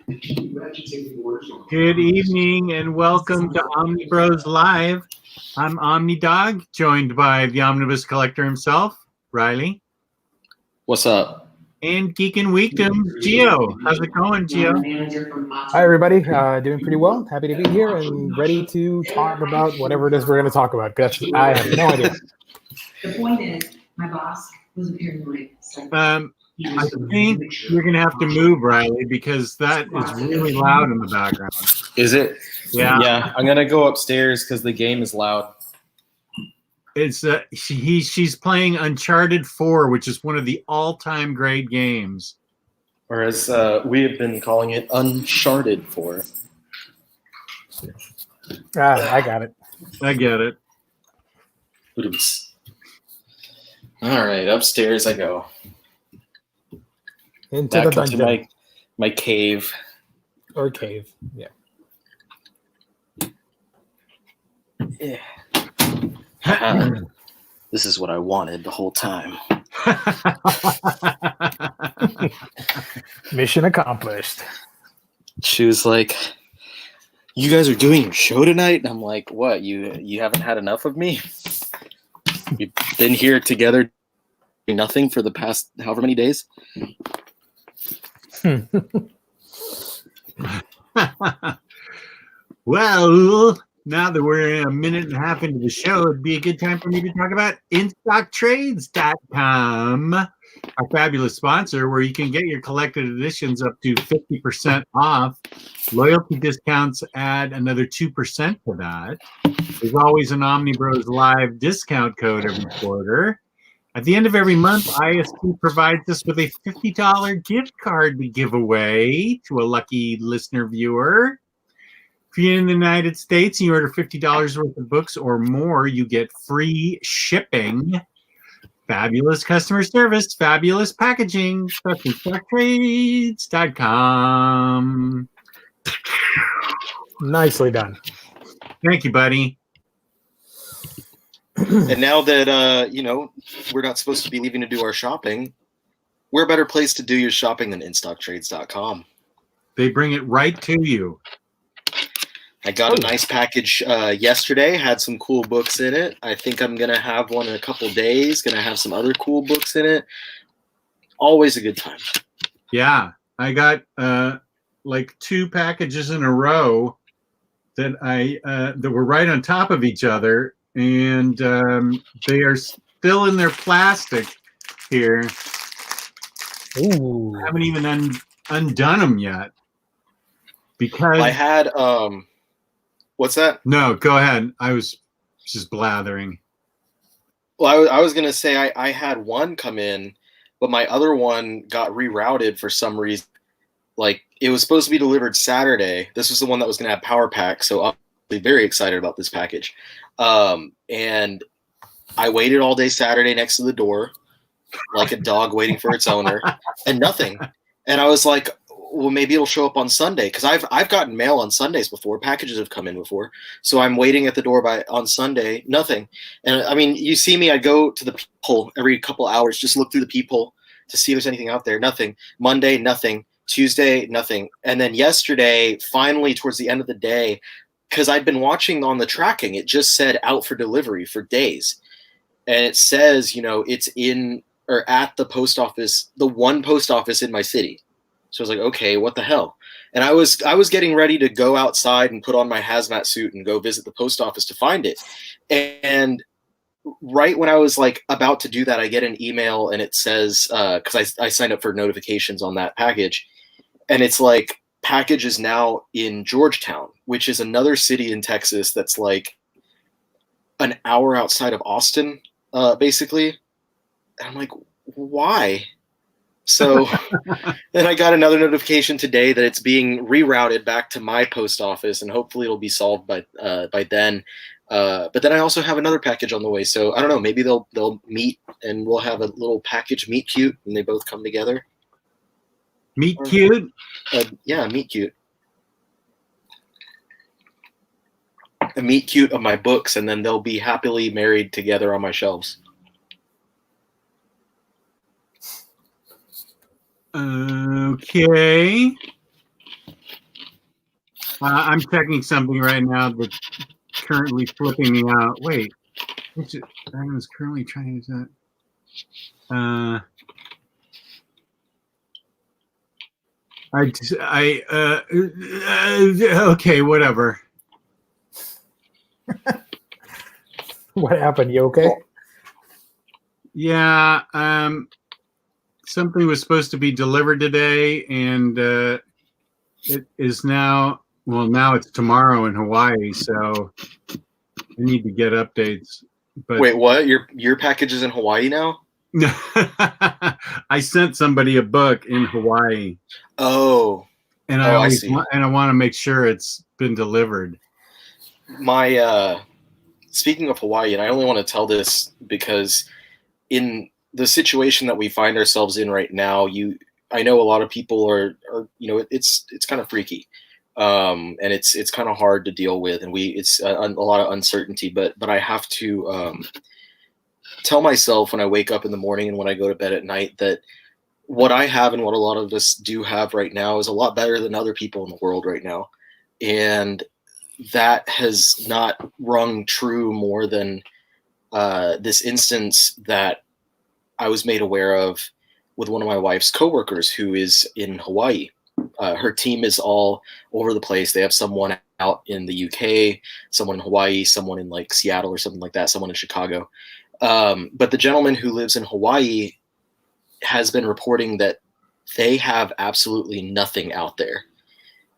Good evening and welcome to Omnibroslive. I'm Omnidog, joined by the Omnibus Collector himself, Ryley. What's up? And Geek and Weekdom, Gio. How's it going, Gio? Hi, everybody. Doing pretty well. Happy to be here and ready to talk about whatever it is we're going to talk about. Because I have no idea. The point is, my boss was apparently I think you're going to have to move, Ryley, because that is really loud in the background. Is it? Yeah. Yeah, I'm going to go upstairs because the game is loud. It's she's playing Uncharted 4, which is one of the all-time great games. Or as we have been calling it, Uncharted 4. I got it. I get it. Oops. All right, upstairs I go. Into Back the into dungeon. my cave. Or cave, yeah. Yeah. This is what I wanted the whole time. Mission accomplished. She was like, "You guys are doing your show tonight?" And I'm like, "What? You haven't had enough of me? We've been here together doing nothing for the past however many days?" Well, now that we're a minute and a half into the show, it'd be a good time for me to talk about InStockTrades.com, our fabulous sponsor, where you can get your collected editions up to 50% off. Loyalty discounts add another 2% to that. There's always an Omnibros discount code every quarter. At the end of every month, ISP provides us with a $50 gift card to give away to a lucky listener viewer. If you're in the United States and you order $50 worth of books or more, you get free shipping. Fabulous customer service, fabulous packaging. InStockTrades.com. Nicely done. Thank you, buddy. And now that we're not supposed to be leaving to do our shopping, where a better place to do your shopping than InStockTrades.com? They bring it right to you. I got a nice package yesterday, had some cool books in it. I think I'm going to have one in a couple days, going to have some other cool books in it. Always a good time. Yeah. I got like 2 packages in a row that that were right on top of each other, and they are still in their plastic here. Ooh. I haven't even undone them yet. Because I had what's that? No, go ahead. I was just blathering. Well, I was going to say I had one come in, but my other one got rerouted for some reason. Like, it was supposed to be delivered Saturday. This was the one that was going to have Power Pack, so I'm very excited about this package. And I waited all day Saturday next to the door, like a dog waiting for its owner, and nothing. And I was like, well, maybe it'll show up on Sunday, because I've gotten mail on Sundays before. Packages have come in before. So I'm waiting at the door on Sunday, nothing. And I mean, you see me, I go to the peephole every couple hours, just look through the peephole to see if there's anything out there. Nothing. Monday, nothing. Tuesday, nothing. And then yesterday, finally, towards the end of the day, because I'd been watching on the tracking, it just said out for delivery for days. And it says, it's in or at the post office, the one post office in my city. So I was like, okay, what the hell? And I was getting ready to go outside and put on my hazmat suit and go visit the post office to find it. And right when I was like about to do that, I get an email and it says, because I signed up for notifications on that package, and it's like, package is now in Georgetown, which is another city in Texas that's like an hour outside of Austin, basically. And I'm like, why? So then I got another notification today that it's being rerouted back to my post office, and hopefully it'll be solved by then. But then I also have another package on the way, so I don't know. Maybe they'll meet and we'll have a little package meet cute, and they both come together. Meet cute? Yeah, meet cute. A meet cute of my books, and then they'll be happily married together on my shelves. Okay. I'm checking something right now that's currently flipping me out. Wait, I was currently trying to. Okay, whatever. What happened? You okay? Yeah, something was supposed to be delivered today, and it is now. Well, now it's tomorrow in Hawaii, so I need to get updates. But Wait, what? Your package is in Hawaii now? I sent somebody a book in Hawaii. Oh, and I see. And I want to make sure it's been delivered. My speaking of Hawaii, and I only want to tell this because in the situation that we find ourselves in right now, I know a lot of people are it's kind of freaky, and it's kind of hard to deal with, and it's a lot of uncertainty. But I have to tell myself when I wake up in the morning and when I go to bed at night that what I have and what a lot of us do have right now is a lot better than other people in the world right now, and that has not rung true more than this instance that I was made aware of with one of my wife's coworkers who is in Hawaii. Her team is all over the place. They have someone out in the UK, someone in Hawaii, someone in like Seattle or something like that, someone in Chicago. But the gentleman who lives in Hawaii has been reporting that they have absolutely nothing out there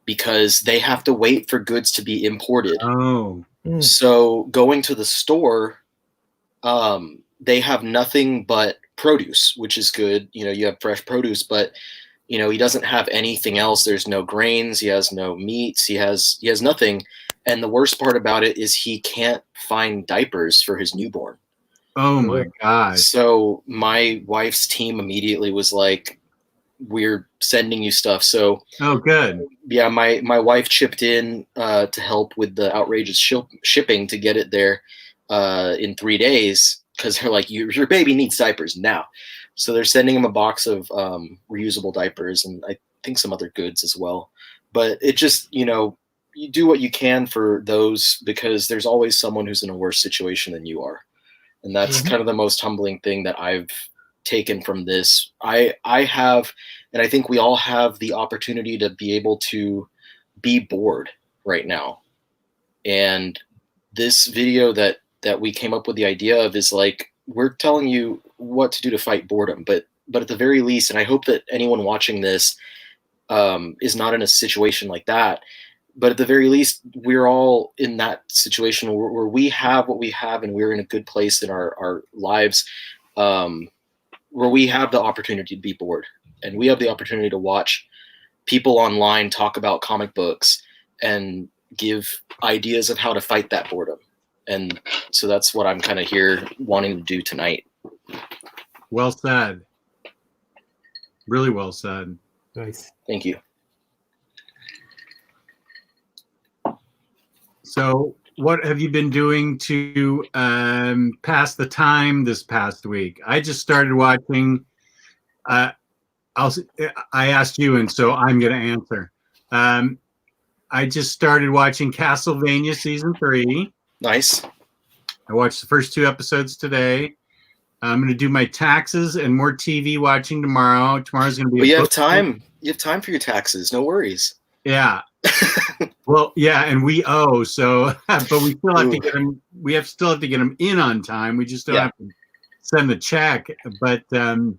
because they have to wait for goods to be imported. Oh. So going to the store, they have nothing but produce, which is good. You have fresh produce, but he doesn't have anything else. There's no grains. He has no meats. He has nothing. And the worst part about it is he can't find diapers for his newborn. Oh my God. So my wife's team immediately was like, we're sending you stuff. So, oh, good. Yeah. My wife chipped in, to help with the outrageous shipping to get it there, in 3 days. Cause they're like, your baby needs diapers now. So they're sending him a box of, reusable diapers and I think some other goods as well. But it just, you do what you can for those because there's always someone who's in a worse situation than you are. And that's kind of the most humbling thing that I've taken from this. I have, and I think we all have the opportunity to be able to be bored right now. And this video that we came up with the idea of is like, we're telling you what to do to fight boredom, but at the very least, and I hope that anyone watching this is not in a situation like that, but at the very least, we're all in that situation where we have what we have and we're in a good place in our lives, where we have the opportunity to be bored and we have the opportunity to watch people online talk about comic books and give ideas of how to fight that boredom. And so that's what I'm kind of here wanting to do tonight. Well said. Really well said. Nice. Thank you. So what have you been doing to pass the time this past week? I just started watching. I asked you, and so I'm going to answer. I just started watching Castlevania season 3. Nice. I watched the first 2 episodes today. I'm going to do my taxes and more TV watching tomorrow. Tomorrow's going to be. Well, you have time. You have time for your taxes. No worries. Yeah. Well, yeah, and we owe, so but we still have to get them. We still have to get them in on time. We just don't have to send the check. But so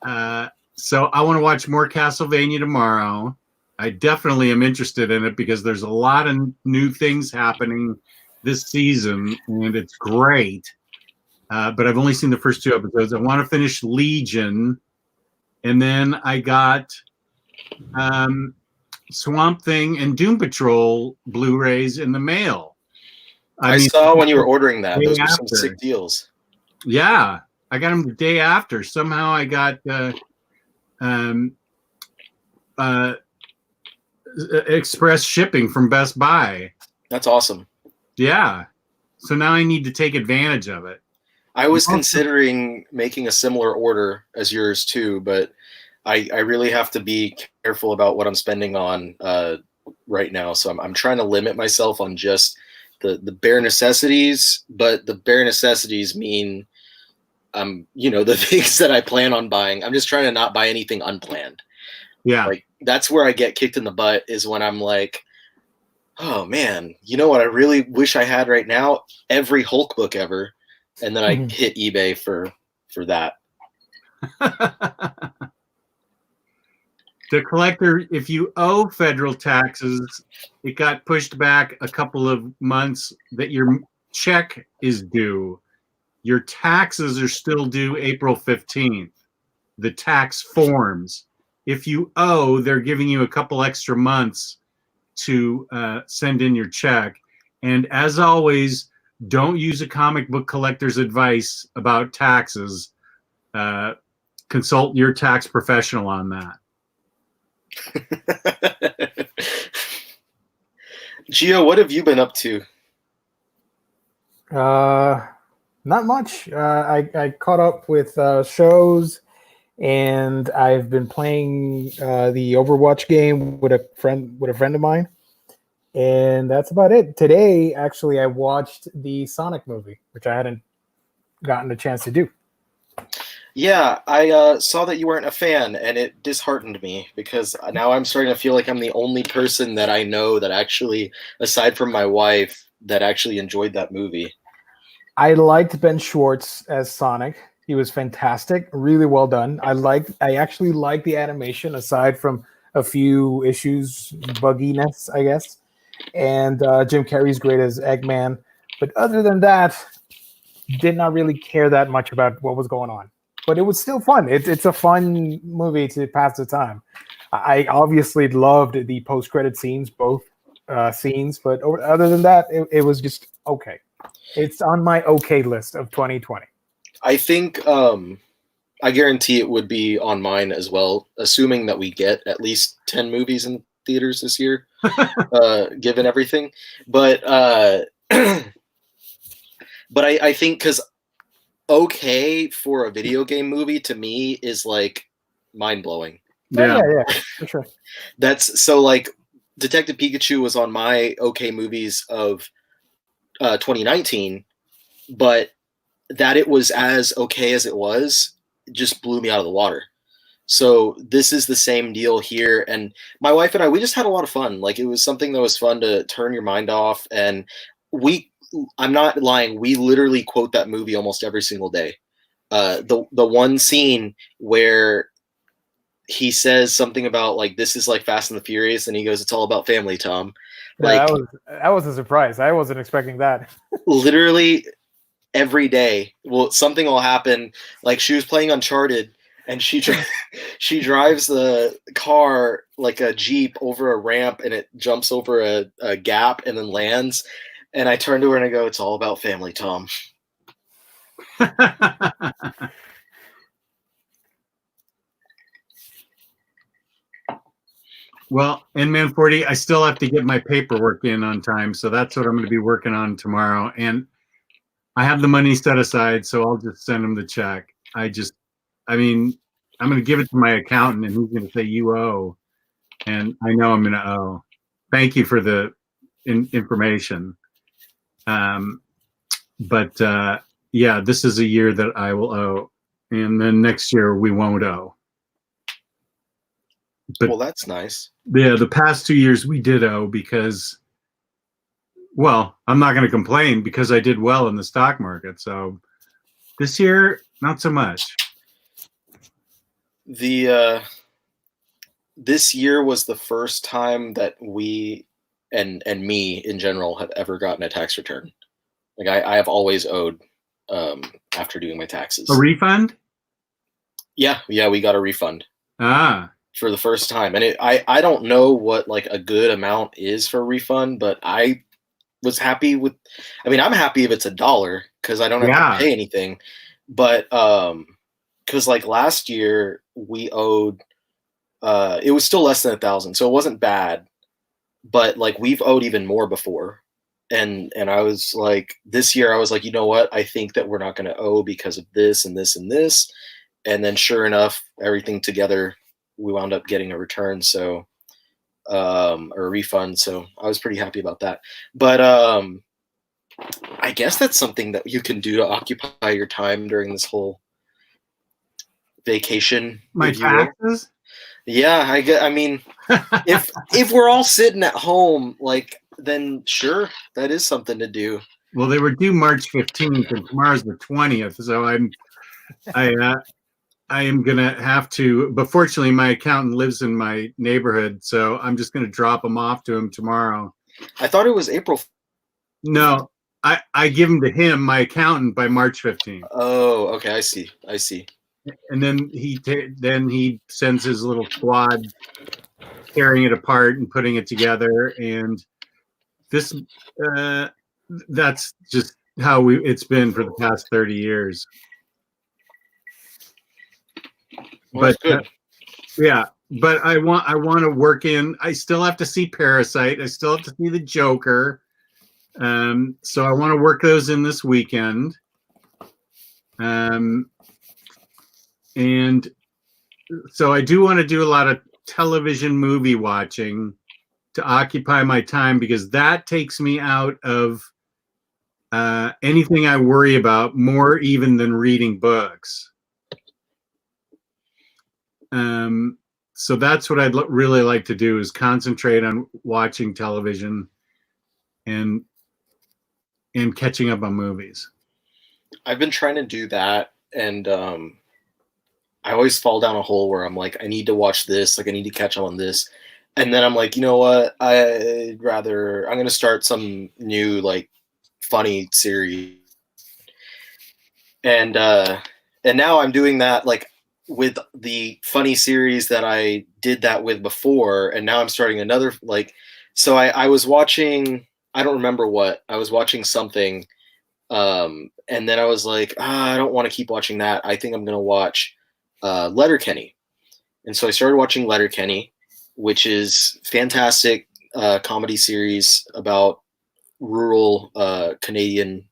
I want to watch more Castlevania tomorrow. I definitely am interested in it because there's a lot of new things happening this season, and it's great. But I've only seen the first 2 episodes. I want to finish Legion, and then I got Swamp Thing and Doom Patrol Blu-rays in the mail. I saw when you were ordering that. Those were some sick deals. Yeah, I got them the day after. Somehow I got express shipping from Best Buy. That's awesome. Yeah. So now I need to take advantage of it. I was considering making a similar order as yours too, but I really have to be careful about what I'm spending on right now. So I'm trying to limit myself on just the bare necessities, but the bare necessities mean, the things that I plan on buying. I'm just trying to not buy anything unplanned. Yeah. Like that's where I get kicked in the butt, is when I'm like, oh man, you know what I really wish I had right now? Every Hulk book ever. And then I hit eBay for that. The collector, if you owe federal taxes, it got pushed back a couple of months that your check is due. Your taxes are still due April 15th. The tax forms. If you owe, they're giving you a couple extra months to send in your check. And as always, don't use a comic book collector's advice about taxes. Consult your tax professional on that. Gio, what have you been up to? Not much. I caught up with shows, and I've been playing the Overwatch game with a friend of mine, and that's about it. Today, actually, I watched the Sonic movie, which I hadn't gotten a chance to do. Yeah, I saw that you weren't a fan, and it disheartened me, because now I'm starting to feel like I'm the only person that I know that actually, aside from my wife, that actually enjoyed that movie. I liked Ben Schwartz as Sonic. He was fantastic, really well done. I actually liked the animation, aside from a few issues, bugginess, I guess. And Jim Carrey's great as Eggman. But other than that, did not really care that much about what was going on. But it was still fun. It's a fun movie to pass the time. I obviously loved the post-credit scenes, both scenes. But other than that, it was just okay. It's on my okay list of 2020. I think I guarantee it would be on mine as well, assuming that we get at least 10 movies in theaters this year, given everything. But but I think, because okay for a video game movie to me is like mind-blowing. Yeah, for sure. That's so, like, Detective Pikachu was on my okay movies of 2019, but that it was as okay as it was just blew me out of the water. So this is the same deal here, and my wife and I, we just had a lot of fun. Like, it was something that was fun to turn your mind off, and I'm not lying, we literally quote that movie almost every single day. The one scene where he says something about, like, this is like Fast and the Furious, and he goes, "It's all about family, Tom." Like, that was a surprise. I wasn't expecting that. Literally every day, something will happen. Like, she was playing Uncharted, and she drives the car like a Jeep over a ramp, and it jumps over a gap and then lands. And I turn to her and I go, "It's all about family, Tom." Well, N-Man 40, I still have to get my paperwork in on time, so that's what I'm going to be working on tomorrow. And I have the money set aside, so I'll just send him the check. I'm going to give it to my accountant, and he's going to say, "You owe." And I know I'm going to owe. Thank you for the information. Yeah, this is a year that I will owe, and then next year we won't owe. But, well, that's nice. Yeah, the past 2 years we did owe because, well, I'm not going to complain because I did well in the stock market. So this year, not so much. This year was the first time that we and me in general have ever gotten a tax return. Like, I have always owed after doing my taxes. A refund? Yeah, we got a refund. For the first time. And I don't know what, like, a good amount is for a refund, but I was happy with, I'm happy if it's $1 because I don't have to pay anything. But because, like, last year we owed it was still less than 1,000, so it wasn't bad. But, like, we've owed even more before. And I was like, this year I was like, you know what? I think that we're not going to owe because of this and this and this. And then sure enough, everything together, we wound up getting a return. So or a refund. So I was pretty happy about that. But I guess that's something that you can do to occupy your time during this whole vacation. My if you will. taxes? Yeah, I mean, if we're all sitting at home, like, then sure, that is something to do. Well, they were due March 15th, and tomorrow's the 20th, so I am gonna have to. But fortunately, my accountant lives in my neighborhood, so I'm just gonna drop them off to him tomorrow. I thought it was April. No, I give them to him, my accountant, by March 15th. Oh, okay, I see. And then he sends his little squad tearing it apart and putting it together, and this that's just how it's been for the past 30 years. Well, that's good. Yeah, but I want to work in. I still have to see Parasite. I still have to see the Joker. So I want to work those in this weekend. And so I do want to do a lot of television movie watching to occupy my time, because that takes me out of anything I worry about more even than reading books. So that's what I'd really like to do, is concentrate on watching television and catching up on movies. I've been trying to do that, and I always fall down a hole where I'm like, I need to watch this, like I need to catch up on this, and then I'm like, you know what? I'm going to start some new like funny series, and now I'm doing that like with the funny series that I did that with before, and now I'm starting another like. So I was watching, I don't remember what I was watching, something, and then I was like, I don't want to keep watching that. I think I'm going to watch Letterkenny. And so I started watching Letterkenny, which is fantastic comedy series about rural Canadian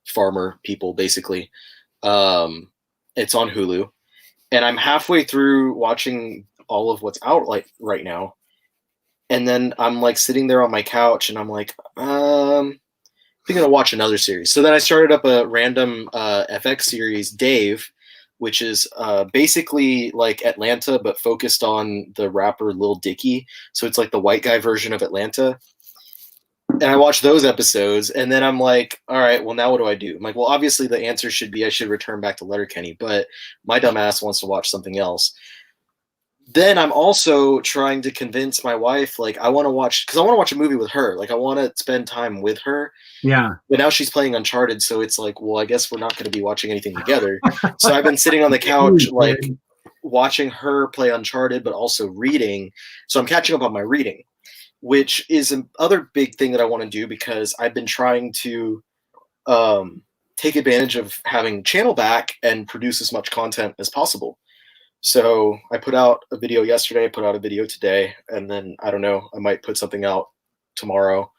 farmer people, basically. It's on Hulu, and I'm halfway through watching all of what's out like right now. And then I'm like sitting there on my couch, and I'm like, I'm gonna watch another series. So then I started up a random FX series, Dave, which is basically like Atlanta, but focused on the rapper Lil Dicky. So it's like the white guy version of Atlanta. And I watched those episodes, and then I'm like, all right, well, now what do I do? I'm like, well, obviously the answer should be I should return back to Letterkenny, but my dumb ass wants to watch something else. Then I'm also trying to convince my wife, like, I want to watch, because I want to watch a movie with her. Like, I want to spend time with her. Yeah. But now she's playing Uncharted, so it's like, well, I guess we're not going to be watching anything together. So I've been sitting on the couch, like, watching her play Uncharted, but also reading. So I'm catching up on my reading, which is another big thing that I want to do, because I've been trying to take advantage of having channel back and produce as much content as possible. So I put out a video yesterday, put out a video today, and then, I don't know, I might put something out tomorrow.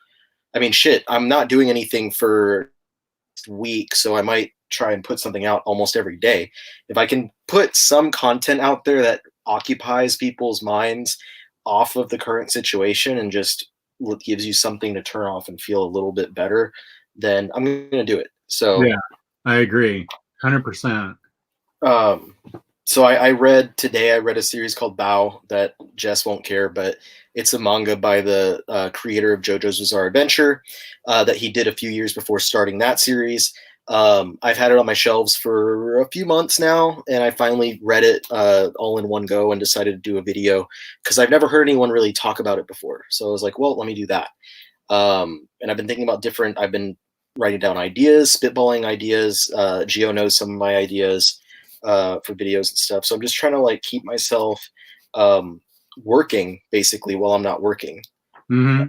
I mean, shit, I'm not doing anything for a week, so I might try and put something out almost every day. If I can put some content out there that occupies people's minds off of the current situation and just gives you something to turn off and feel a little bit better, then I'm going to do it. So yeah, I agree. 100%. So I read a series called Bow that Jess won't care, but it's a manga by the creator of JoJo's Bizarre Adventure that he did a few years before starting that series. I've had it on my shelves for a few months now, and I finally read it all in one go and decided to do a video, because I've never heard anyone really talk about it before. So I was like, well, let me do that. And I've been thinking about I've been writing down ideas, spitballing ideas. Gio knows some of my ideas for videos and stuff. So I'm just trying to like keep myself working basically while I'm not working. Mm-hmm.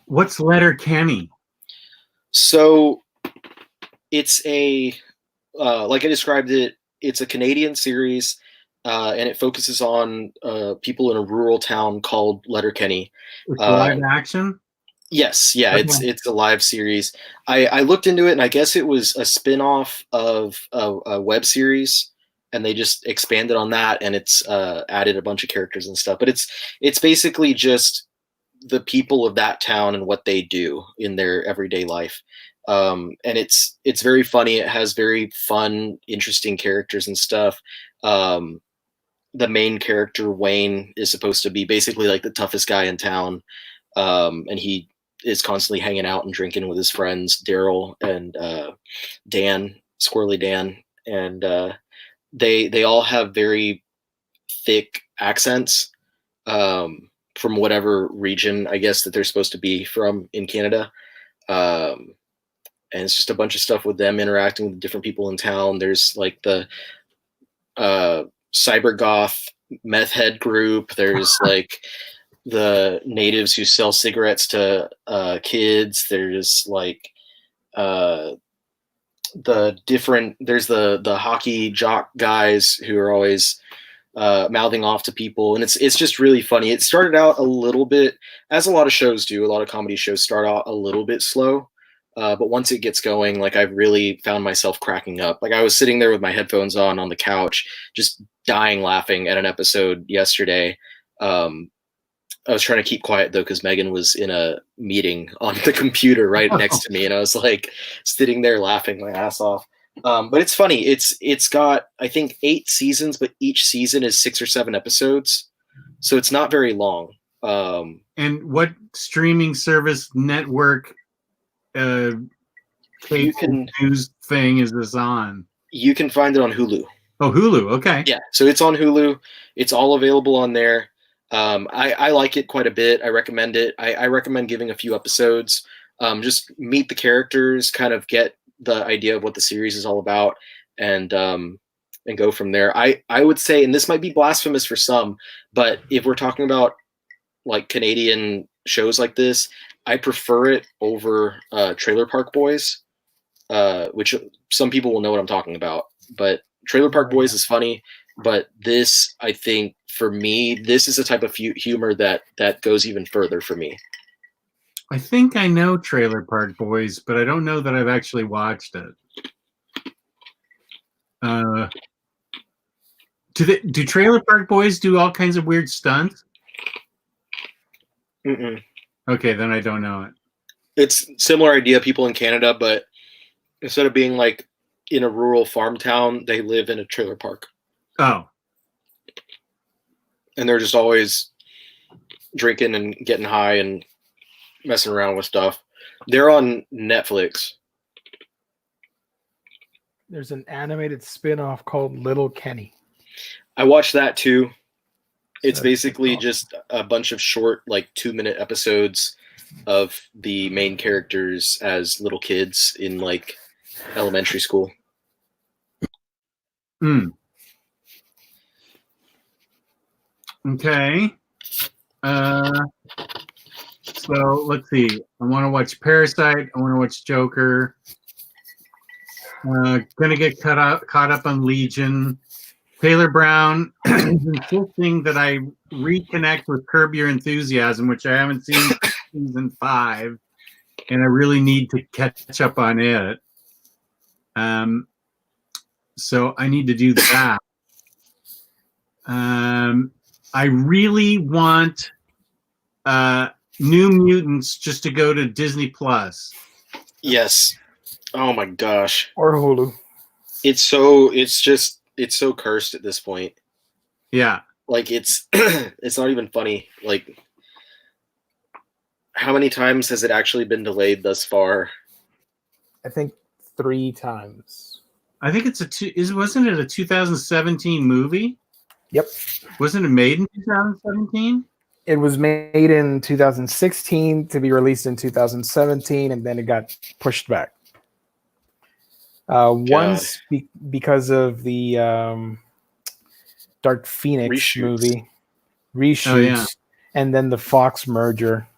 What's Letterkenny? So it's a like I described it, it's a Canadian series, and it focuses on people in a rural town called Letterkenny. It's live action? Yes, yeah, Okay. it's a live series. I looked into it, and I guess it was a spin-off of a web series and they just expanded on that, and it's added a bunch of characters and stuff. But it's basically just the people of that town and what they do in their everyday life. And it's very funny. It has very fun, interesting characters and stuff. The main character, Wayne, is supposed to be basically like the toughest guy in town. And he is constantly hanging out and drinking with his friends, Daryl and Dan, Squirrely Dan. And they all have very thick accents from whatever region, I guess, that they're supposed to be from in Canada. And it's just a bunch of stuff with them interacting with different people in town. There's like the cyber goth meth head group. There's like the natives who sell cigarettes to kids. There's like there's the hockey jock guys who are always mouthing off to people, and it's just really funny. It started out a little bit, as a lot of shows do, a lot of comedy shows start out a little bit slow, but once it gets going, like, I've really found myself cracking up. Like, I was sitting there with my headphones on the couch, just dying laughing at an episode yesterday. I was trying to keep quiet though, because Megan was in a meeting on the computer right next to me, and I was like sitting there laughing my ass off. But it's funny. It's got, I think, 8 seasons, but each season is 6 or 7 episodes, so it's not very long. And what streaming service network cable news thing is this on? You can find it on Hulu. Oh, Hulu. Okay. Yeah, so it's on Hulu. It's all available on there. I like it quite a bit. I recommend it. I recommend giving a few episodes. Just meet the characters, kind of get the idea of what the series is all about, and go from there. I would say, and this might be blasphemous for some, but if we're talking about like Canadian shows like this, I prefer it over Trailer Park Boys, which some people will know what I'm talking about. But Trailer Park Boys is funny, but this, I think, for me, this is a type of humor that goes even further for me. I think I know Trailer Park Boys, but I don't know that I've actually watched it. Do Trailer Park Boys do all kinds of weird stunts? Mm-mm. Okay, then I don't know it. It's similar idea, people in Canada, but instead of being like in a rural farm town, they live in a trailer park. Oh. And they're just always drinking and getting high and messing around with stuff. They're on Netflix. There's an animated spin-off called Letterkenny. I watched that too. It's basically just a bunch of short, like 2-minute episodes of the main characters as little kids in like elementary school. Okay. So let's see. I want to watch Parasite. I want to watch Joker. Gonna get caught up on Legion. Taylor Brown is insisting that I reconnect with Curb Your Enthusiasm, which I haven't seen since season 5, and I really need to catch up on it. So I need to do that. I really want New Mutants just to go to Disney Plus. Yes. Oh my gosh. Or Hulu. It's so cursed at this point. Yeah. Like it's not even funny. Like, how many times has it actually been delayed thus far? I think 3 times. I think it's wasn't it a 2017 movie? Yep. Wasn't it made in 2017? It was made in 2016 to be released in 2017, and then it got pushed back. Once because of the Dark Phoenix movie reshoots, and then the Fox merger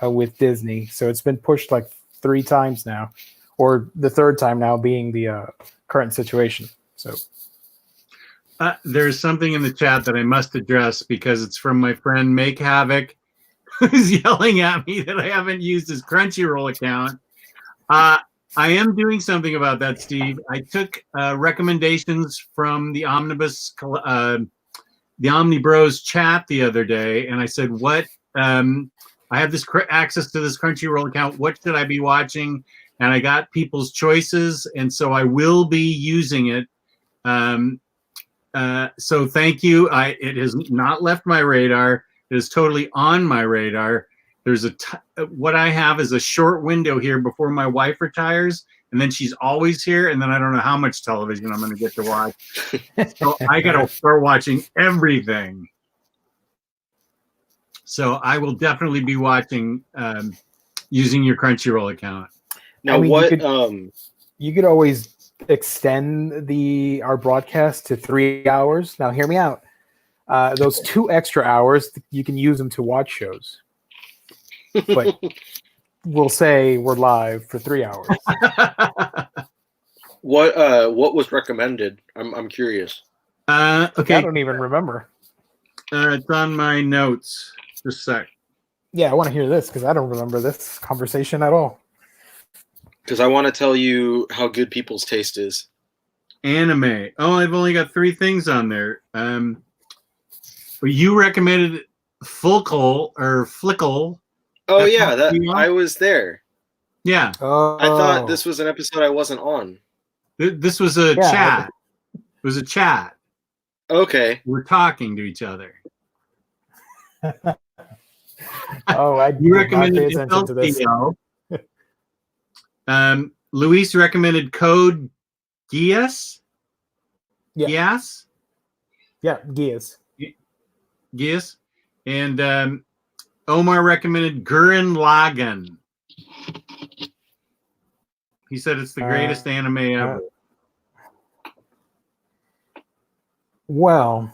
with Disney. So it's been pushed like 3 times now, or the 3rd time now being the current situation. So there's something in the chat that I must address because it's from my friend Make Havoc, who's yelling at me that I haven't used his Crunchyroll account. I am doing something about that, Steve. I took recommendations from the the OmniBros chat the other day, and I said, "What? I have this access to this Crunchyroll account. What should I be watching?" And I got people's choices, and so I will be using it. So thank you. It has not left my radar. It is totally on my radar. There's what I have is a short window here before my wife retires, and then she's always here, and then I don't know how much television I'm going to get to watch. So I got to start watching everything. So I will definitely be watching using your Crunchyroll account. Now, you could always extend our broadcast to 3 hours. Now, hear me out. Those 2 extra hours, you can use them to watch shows. But we'll say we're live for 3 hours. What was recommended? I'm curious. Okay. I don't even remember. It's on my notes. Just a sec. Yeah, I want to hear this because I don't remember this conversation at all. Because I want to tell you how good people's taste is. Anime. Oh, I've only got 3 things on there. You recommended Flickle. Oh yeah, I was there. Yeah. Oh. I thought this was an episode I wasn't on. This was a chat. It was a chat. Okay. We're talking to each other. You recommended attention to this. Luis recommended Code Geass. Yeah. Geass? Yeah, Geass. Geass. And Omar recommended Gurren Lagann. He said it's the greatest anime ever. Well,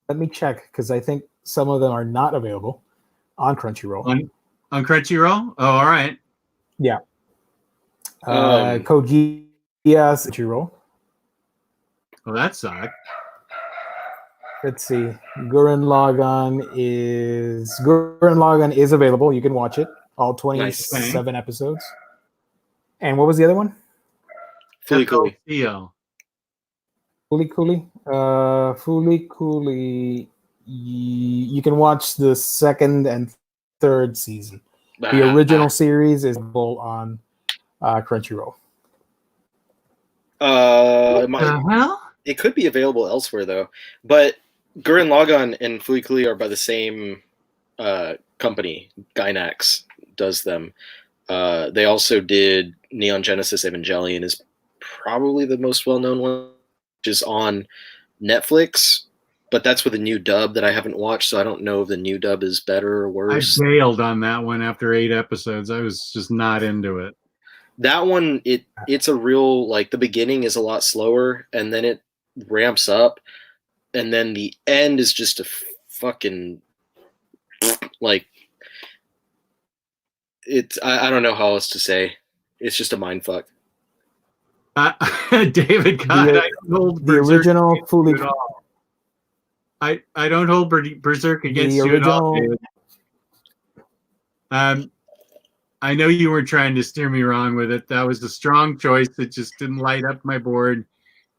let me check because I think some of them are not available on Crunchyroll. On Crunchyroll? Oh, all right. Yeah. Code Geass Crunchyroll. Well, that sucked. Let's see. Gurren Lagann is available. You can watch it. All 27 episodes. And what was the other one? Fooly Cooly. Fooly Cooly. You can watch the 2nd and 3rd season. The original series is available on Crunchyroll. What the hell? It could be available elsewhere though. But Gurren Lagann and Fooly Cooly are by the same company. Gainax does them. They also did Neon Genesis Evangelion is probably the most well-known one, which is on Netflix, but that's with a new dub that I haven't watched, so I don't know if the new dub is better or worse. I bailed on that one after 8 episodes. I was just not into it. That one, it's a real, like, the beginning is a lot slower, and then it ramps up, and then the end is just a fucking, like, I don't know how else to say. It's just a mind fuck. David, God, I don't hold the original Fooly at all. I don't hold Berserk against you at all, David. I know you were trying to steer me wrong with it. That was a strong choice that just didn't light up my board.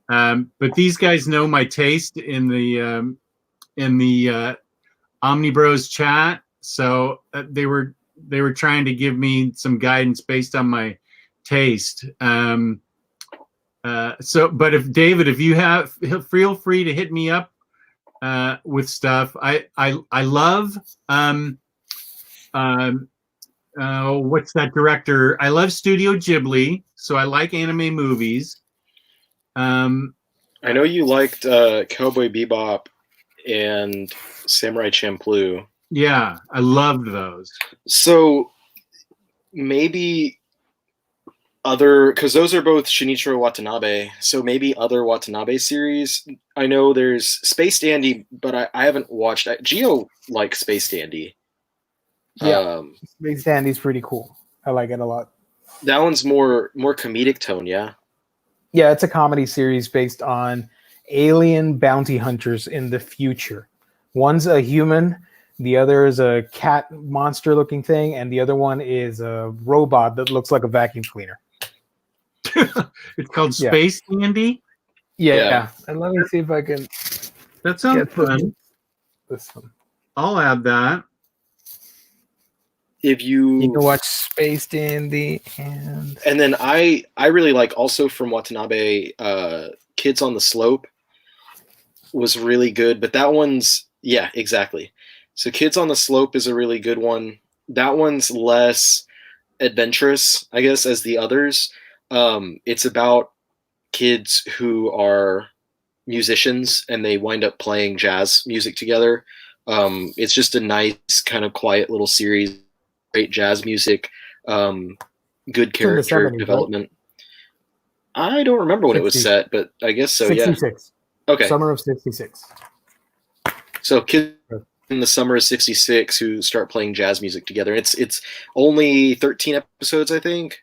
But these guys know my taste in the OmniBros chat, so they were trying to give me some guidance based on my taste. But if you have, feel free to hit me up with stuff. I love what's that director? I love Studio Ghibli, so I like anime movies. I know you liked Cowboy Bebop and Samurai Champloo. Yeah, I loved those. So maybe because those are both Shinichiro Watanabe, so maybe other Watanabe series. I know there's Space Dandy, but I haven't watched that. Gio likes Space Dandy. Yeah, Space Dandy's pretty cool. I like it a lot. That one's more comedic tone, yeah? Yeah, it's a comedy series based on alien bounty hunters in the future. One's a human The other is a cat monster looking thing, and the other one is a robot that looks like a vacuum cleaner. It's called Yeah. Space Dandy. Yeah. And let me see if I can That sounds get fun. this one. I'll add that. If You you can watch Space Dandy and then I really like also from Watanabe, Kids on the Slope was really good, but that one's exactly. So Kids on the Slope is a really good one. That one's less adventurous, I guess, as the others. It's about kids who are musicians and they wind up playing jazz music together. It's just a nice kind of quiet little series. Great jazz music, good character development. Right? I don't remember when it was set, but I guess so. 66. Yeah. Okay. Summer of 66. So kids in the summer of 66 who start playing jazz music together. It's only 13 episodes, I think.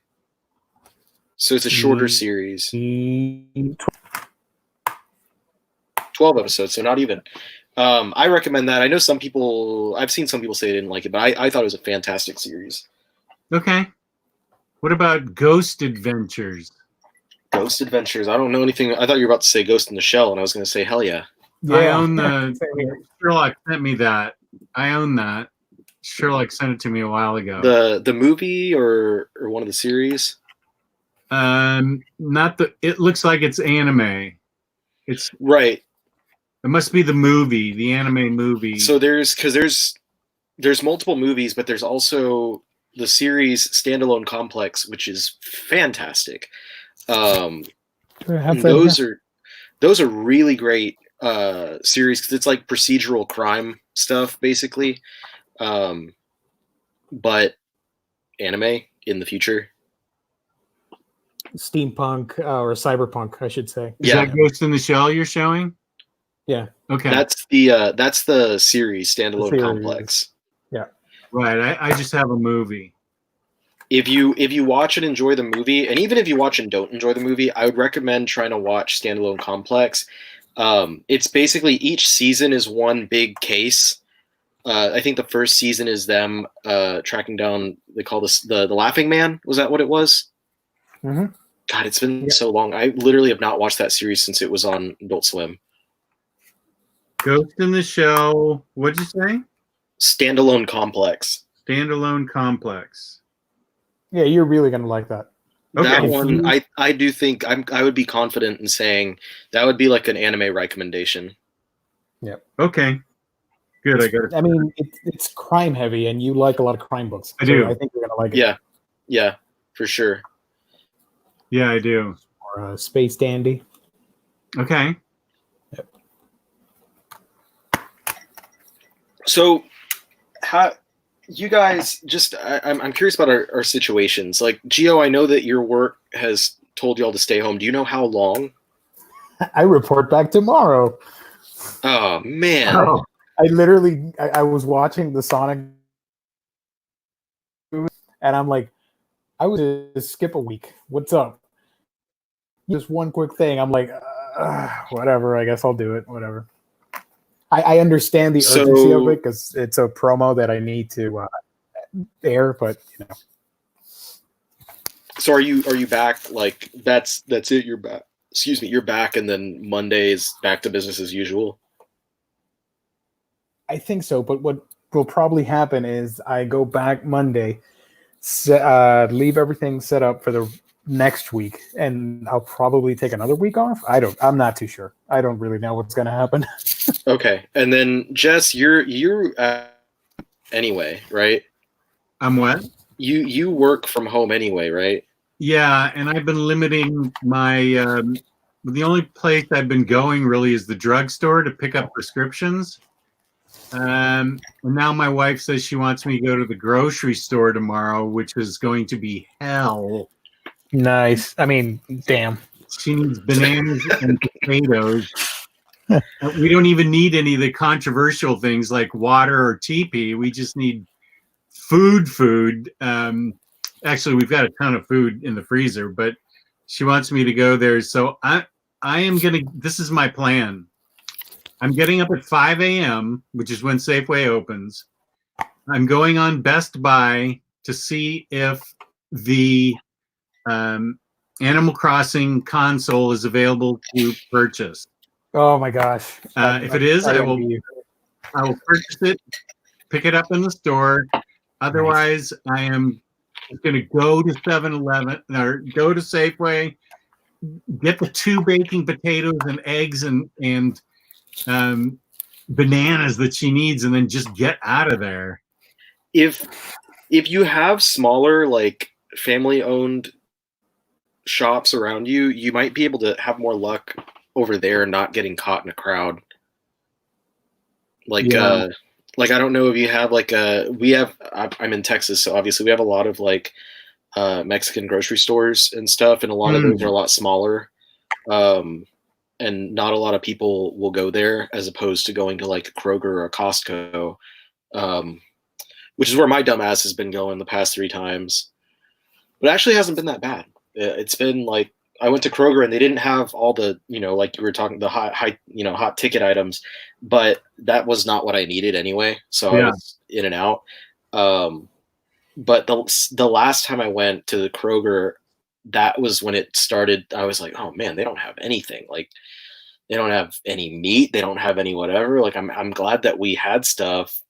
So it's a shorter series. 12 episodes, so not even. I recommend that. I know I've seen some people say they didn't like it, but I thought it was a fantastic series. Okay. What about Ghost Adventures? Ghost Adventures. I don't know anything. I thought you were about to say Ghost in the Shell, and I was going to say hell yeah. I own the Sherlock sent me that. I own that. Sherlock sent it to me a while ago. The movie or one of the series? Not the. It looks like it's anime. It's right. It must be the movie, the anime movie. So there's multiple movies, but there's also the series Standalone Complex, which is fantastic. Those are really great series because it's like procedural crime stuff, basically. But anime in the future. Steampunk or cyberpunk, I should say. Is that Ghost in the Shell you're showing? Yeah. Okay. That's the series Standalone Complex. Yeah. Right. I just have a movie. If you watch and enjoy the movie, and even if you watch and don't enjoy the movie, I would recommend trying to watch Standalone Complex. It's basically each season is one big case. I think the first season is them tracking down. They call this the Laughing Man. Was that what it was? Mm-hmm. God, it's been so long. I literally have not watched that series since it was on Adult Swim. Ghost in the Shell. What'd you say? Standalone Complex. Standalone Complex. Yeah, you're really gonna like that. Okay. That one, I do think I would be confident in saying that would be like an anime recommendation. Yep. Okay. Good. I got it. I mean, it's crime heavy, and you like a lot of crime books. I do. I think you're gonna like it. Yeah, for sure. Yeah, I do. Or Space Dandy. Okay. Yep. So, how you guys just? I'm curious about our situations. Like Gio, I know that your work has told you all to stay home. Do you know how long? I report back tomorrow. Oh man! Oh. I was watching the Sonic movie, and I'm like, I would just skip a week. What's up? Just one quick thing. I'm like, whatever. I guess I'll do it. Whatever. I understand the urgency of it because it's a promo that I need to air, but you know. So are you back? Like that's it. You're back. Excuse me. You're back, and then Monday is back to business as usual. I think so, but what will probably happen is I go back Monday, leave everything set up for the next week, and I'll probably take another week off. I'm not too sure. I don't really know what's going to happen. Okay, and then Jess, you're anyway, right? I'm what? You work from home anyway, right? Yeah, and I've been limiting my. The only place I've been going really is the drugstore to pick up prescriptions. And now my wife says she wants me to go to the grocery store tomorrow, which is going to be hell. Nice. I mean, damn. She needs bananas and potatoes. We don't even need any of the controversial things like water or TP. We just need food. Actually, we've got a ton of food in the freezer, but she wants me to go there. So I am going to, this is my plan. I'm getting up at 5 a.m., which is when Safeway opens. I'm going on Best Buy to see if the Animal Crossing console is available to purchase. Oh my gosh! If it is, I will envy you. purchase it, pick it up in the store. Otherwise, I am going to go to 7-Eleven or go to Safeway, get the 2 baking potatoes and eggs and bananas that she needs, and then just get out of there. If you have smaller, like, family-owned shops around you, you might be able to have more luck over there not getting caught in a crowd. Like, Yeah. like, I don't know if you have, like, I'm in Texas, so obviously we have a lot of, like, Mexican grocery stores and stuff, and a lot of those are a lot smaller. And not a lot of people will go there as opposed to going to, like, a Kroger or a Costco, which is where my dumbass has been going the past 3 times. But it actually hasn't been that bad. It's been like, I went to Kroger and they didn't have all the, like you were talking, the high hot ticket items, but that was not what I needed anyway. So I was in and out. But the last time I went to the Kroger, that was when it started. I was like, oh man, they don't have anything. Like, they don't have any meat. They don't have any whatever. Like, I'm glad that we had stuff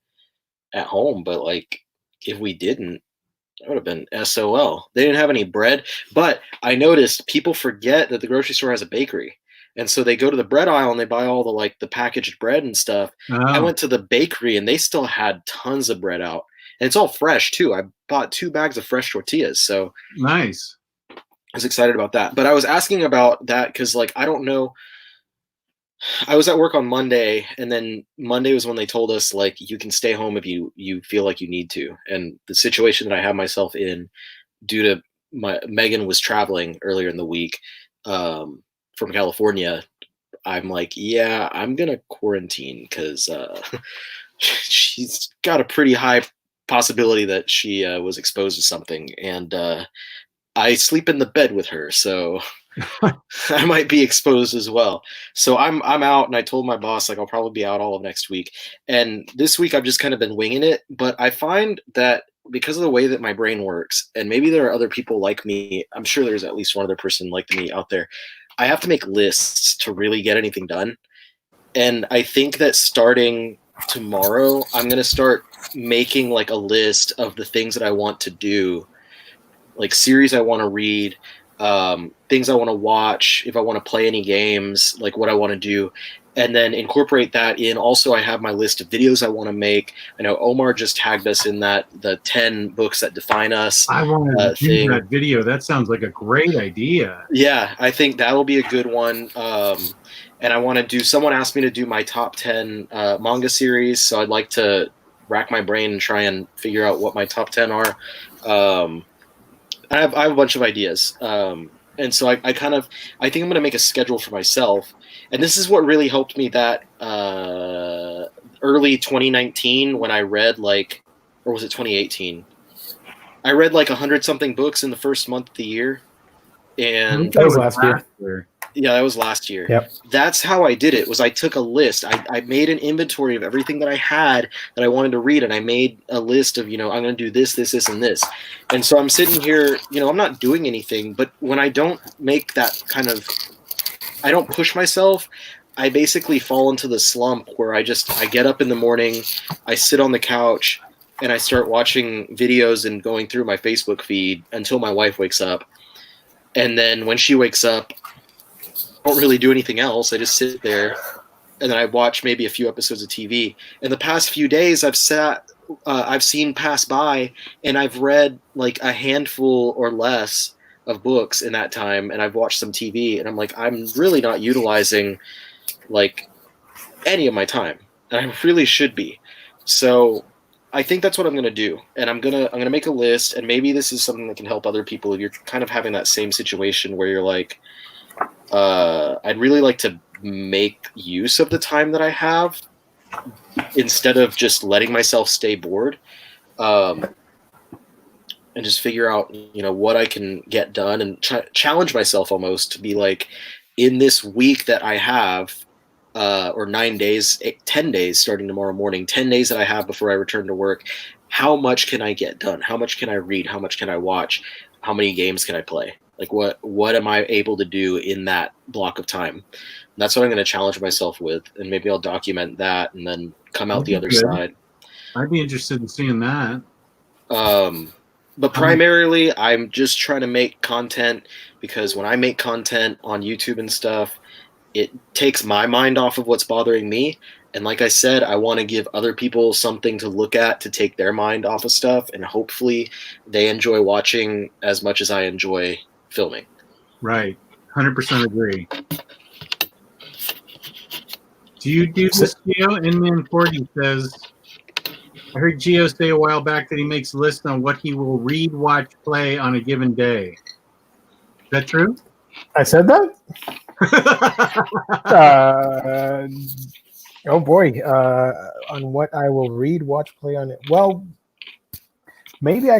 at home, but like, if we didn't, that would have been SOL. They didn't have any bread, but I noticed people forget that the grocery store has a bakery. And so they go to the bread aisle and they buy all the packaged bread and stuff. Oh. I went to the bakery and they still had tons of bread out. And it's all fresh too. I bought 2 bags of fresh tortillas. So Nice. I was excited about that. But I was asking about that because, like, I don't know. I was at work on Monday, and then Monday was when they told us, like, you can stay home if you feel like you need to. And the situation that I have myself in, due to Megan was traveling earlier in the week from California, I'm like, yeah, I'm gonna quarantine because she's got a pretty high possibility that she was exposed to something, and I sleep in the bed with her, so I might be exposed as well. So I'm out, and I told my boss, like, I'll probably be out all of next week. And this week I've just kind of been winging it, but I find that because of the way that my brain works, and maybe there are other people like me, I'm sure there's at least one other person like me out there, I have to make lists to really get anything done. And I think that starting tomorrow, I'm going to start making, like, a list of the things that I want to do, like series I want to read, things I want to watch, if I want to play any games, like what I want to do, and then incorporate that in. Also, I have my list of videos I want to make. I know Omar just tagged us in the 10 books that define us. I want to do that video. That sounds like a great idea. Yeah, I think that'll be a good one. And I want to do, someone asked me to do my top 10 manga series, so I'd like to rack my brain and try and figure out what my top 10 are. I have a bunch of ideas. And so I think I'm going to make a schedule for myself. And this is what really helped me that early 2019 when I read, like, or was it 2018? I read like 100-something books in the first month of the year. And that was last year. Yeah, that was last year. Yep. That's how I did it. Was I took a list. I made an inventory of everything that I had that I wanted to read, and I made a list of, I'm going to do this, this, this, and this. And so I'm sitting here, I'm not doing anything, but when I don't make that kind of, I don't push myself, I basically fall into the slump where I get up in the morning, I sit on the couch, and I start watching videos and going through my Facebook feed until my wife wakes up. And then when she wakes up, I don't really do anything else. I just sit there, and then I watch maybe a few episodes of TV. In the past few days, I've seen pass by, and I've read like a handful or less of books in that time, and I've watched some TV, and I'm like, I'm really not utilizing like any of my time, and I really should be. So I think that's what I'm going to do, and I'm gonna make a list, and maybe this is something that can help other people if you're kind of having that same situation where you're like, I'd really like to make use of the time that I have instead of just letting myself stay bored, and just figure out, what I can get done, and challenge myself almost to be like, in this week that I have, or 9 days, 10 days starting tomorrow morning, 10 days that I have before I return to work. How much can I get done? How much can I read? How much can I watch? How many games can I play? Like what am I able to do in that block of time? And that's what I'm going to challenge myself with, and maybe I'll document that and then come out the other side. I'd be interested in seeing that. But primarily, I'm just trying to make content, because when I make content on YouTube and stuff, it takes my mind off of what's bothering me. And like I said, I want to give other people something to look at to take their mind off of stuff, and hopefully they enjoy watching as much as I enjoy filming. Right. 100% agree. Do you do this, Gio? Inman40 says, I heard Gio say a while back that he makes a list on what he will read, watch, play on a given day. Is that true? I said that? Oh boy, on what I will read, watch, play on it. Well, maybe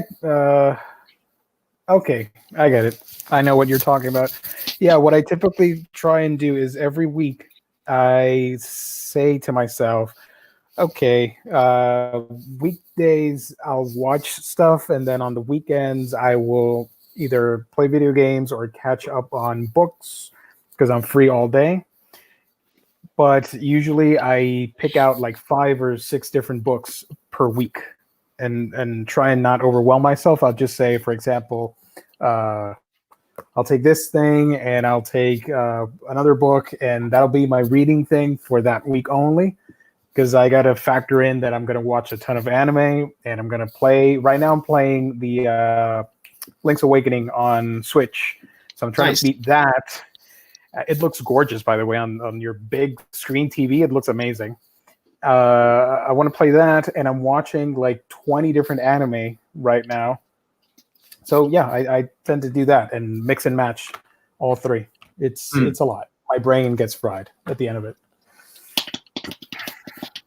okay, I get it. I know what you're talking about. Yeah, what I typically try and do is every week I say to myself, okay, weekdays I'll watch stuff, and then on the weekends I will either play video games or catch up on books because I'm free all day. But usually I pick out like 5 or 6 different books per week and try and not overwhelm myself. I'll just say, for example, I'll take this thing and I'll take another book, and that'll be my reading thing for that week only, because I got to factor in that I'm going to watch a ton of anime, and I'm going to play. Right now I'm playing the Link's Awakening on Switch. So I'm trying to beat that. It looks gorgeous, by the way, on your big screen TV. It looks amazing. I want to play that, and I'm watching like 20 different anime right now. So yeah, I tend to do that and mix and match all 3. It's a lot. My brain gets fried at the end of it.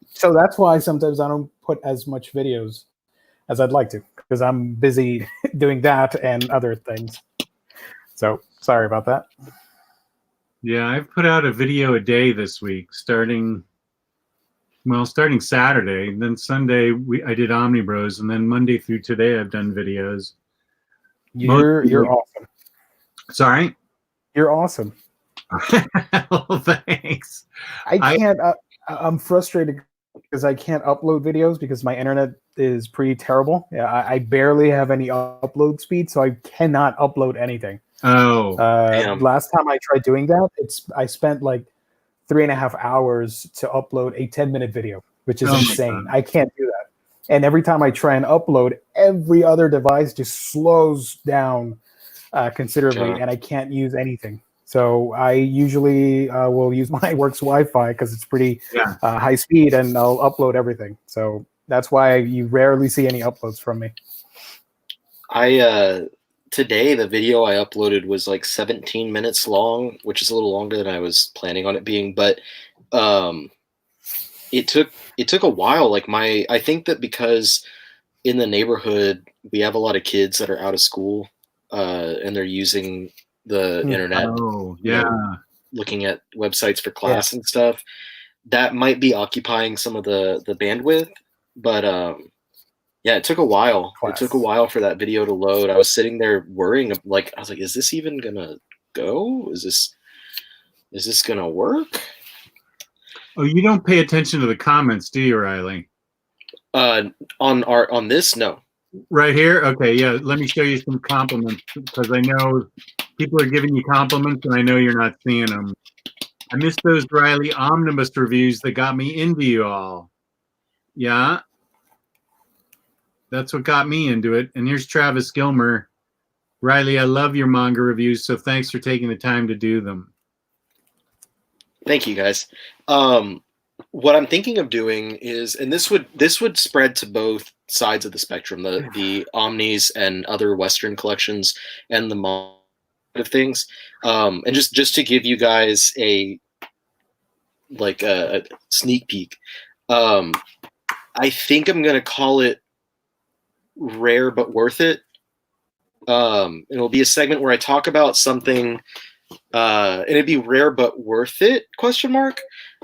So that's why sometimes I don't put as much videos as I'd like to, because I'm busy doing that and other things. So sorry about that. Yeah, I've put out a video a day this week, starting Saturday. And then Sunday I did Omnibros, and then Monday through today I've done videos. You're awesome. Sorry? You're awesome. Well, thanks. I'm frustrated because I can't upload videos because my internet is pretty terrible. Yeah, I barely have any upload speed, so I cannot upload anything. Oh, last time I tried doing that, I spent like 3.5 hours to upload a 10-minute video, which is insane. I can't do that. And every time I try and upload, every other device just slows down considerably, and I can't use anything. So I usually will use my work's Wi-Fi because it's pretty high speed, and I'll upload everything. So that's why you rarely see any uploads from me. Today, the video I uploaded was like 17 minutes long, which is a little longer than I was planning on it being. But it took a while. Like I think that because in the neighborhood we have a lot of kids that are out of school and they're using the internet. Oh, yeah. Looking at websites for class and stuff. That might be occupying some of the bandwidth, but yeah, it took a while. It took a while for that video to load. I was sitting there worrying, like, I was like, is this even gonna go? Is this gonna work? Oh, you don't pay attention to the comments, do you, Ryley? On this, no. Right here? Okay, yeah. Let me show you some compliments, because I know people are giving you compliments, and I know you're not seeing them. I missed those Ryley Omnibus reviews that got me into you all. Yeah. That's what got me into it. And here's Travis Gilmer. Ryley, I love your manga reviews, so thanks for taking the time to do them. Thank you, guys. What I'm thinking of doing is, and this would spread to both sides of the spectrum, the Omnis and other Western collections and the manga of things, and just to give you guys a sneak peek. I think I'm gonna call it Rare but Worth It. It'll be a segment where I talk about something, and it'd be rare but worth it, ?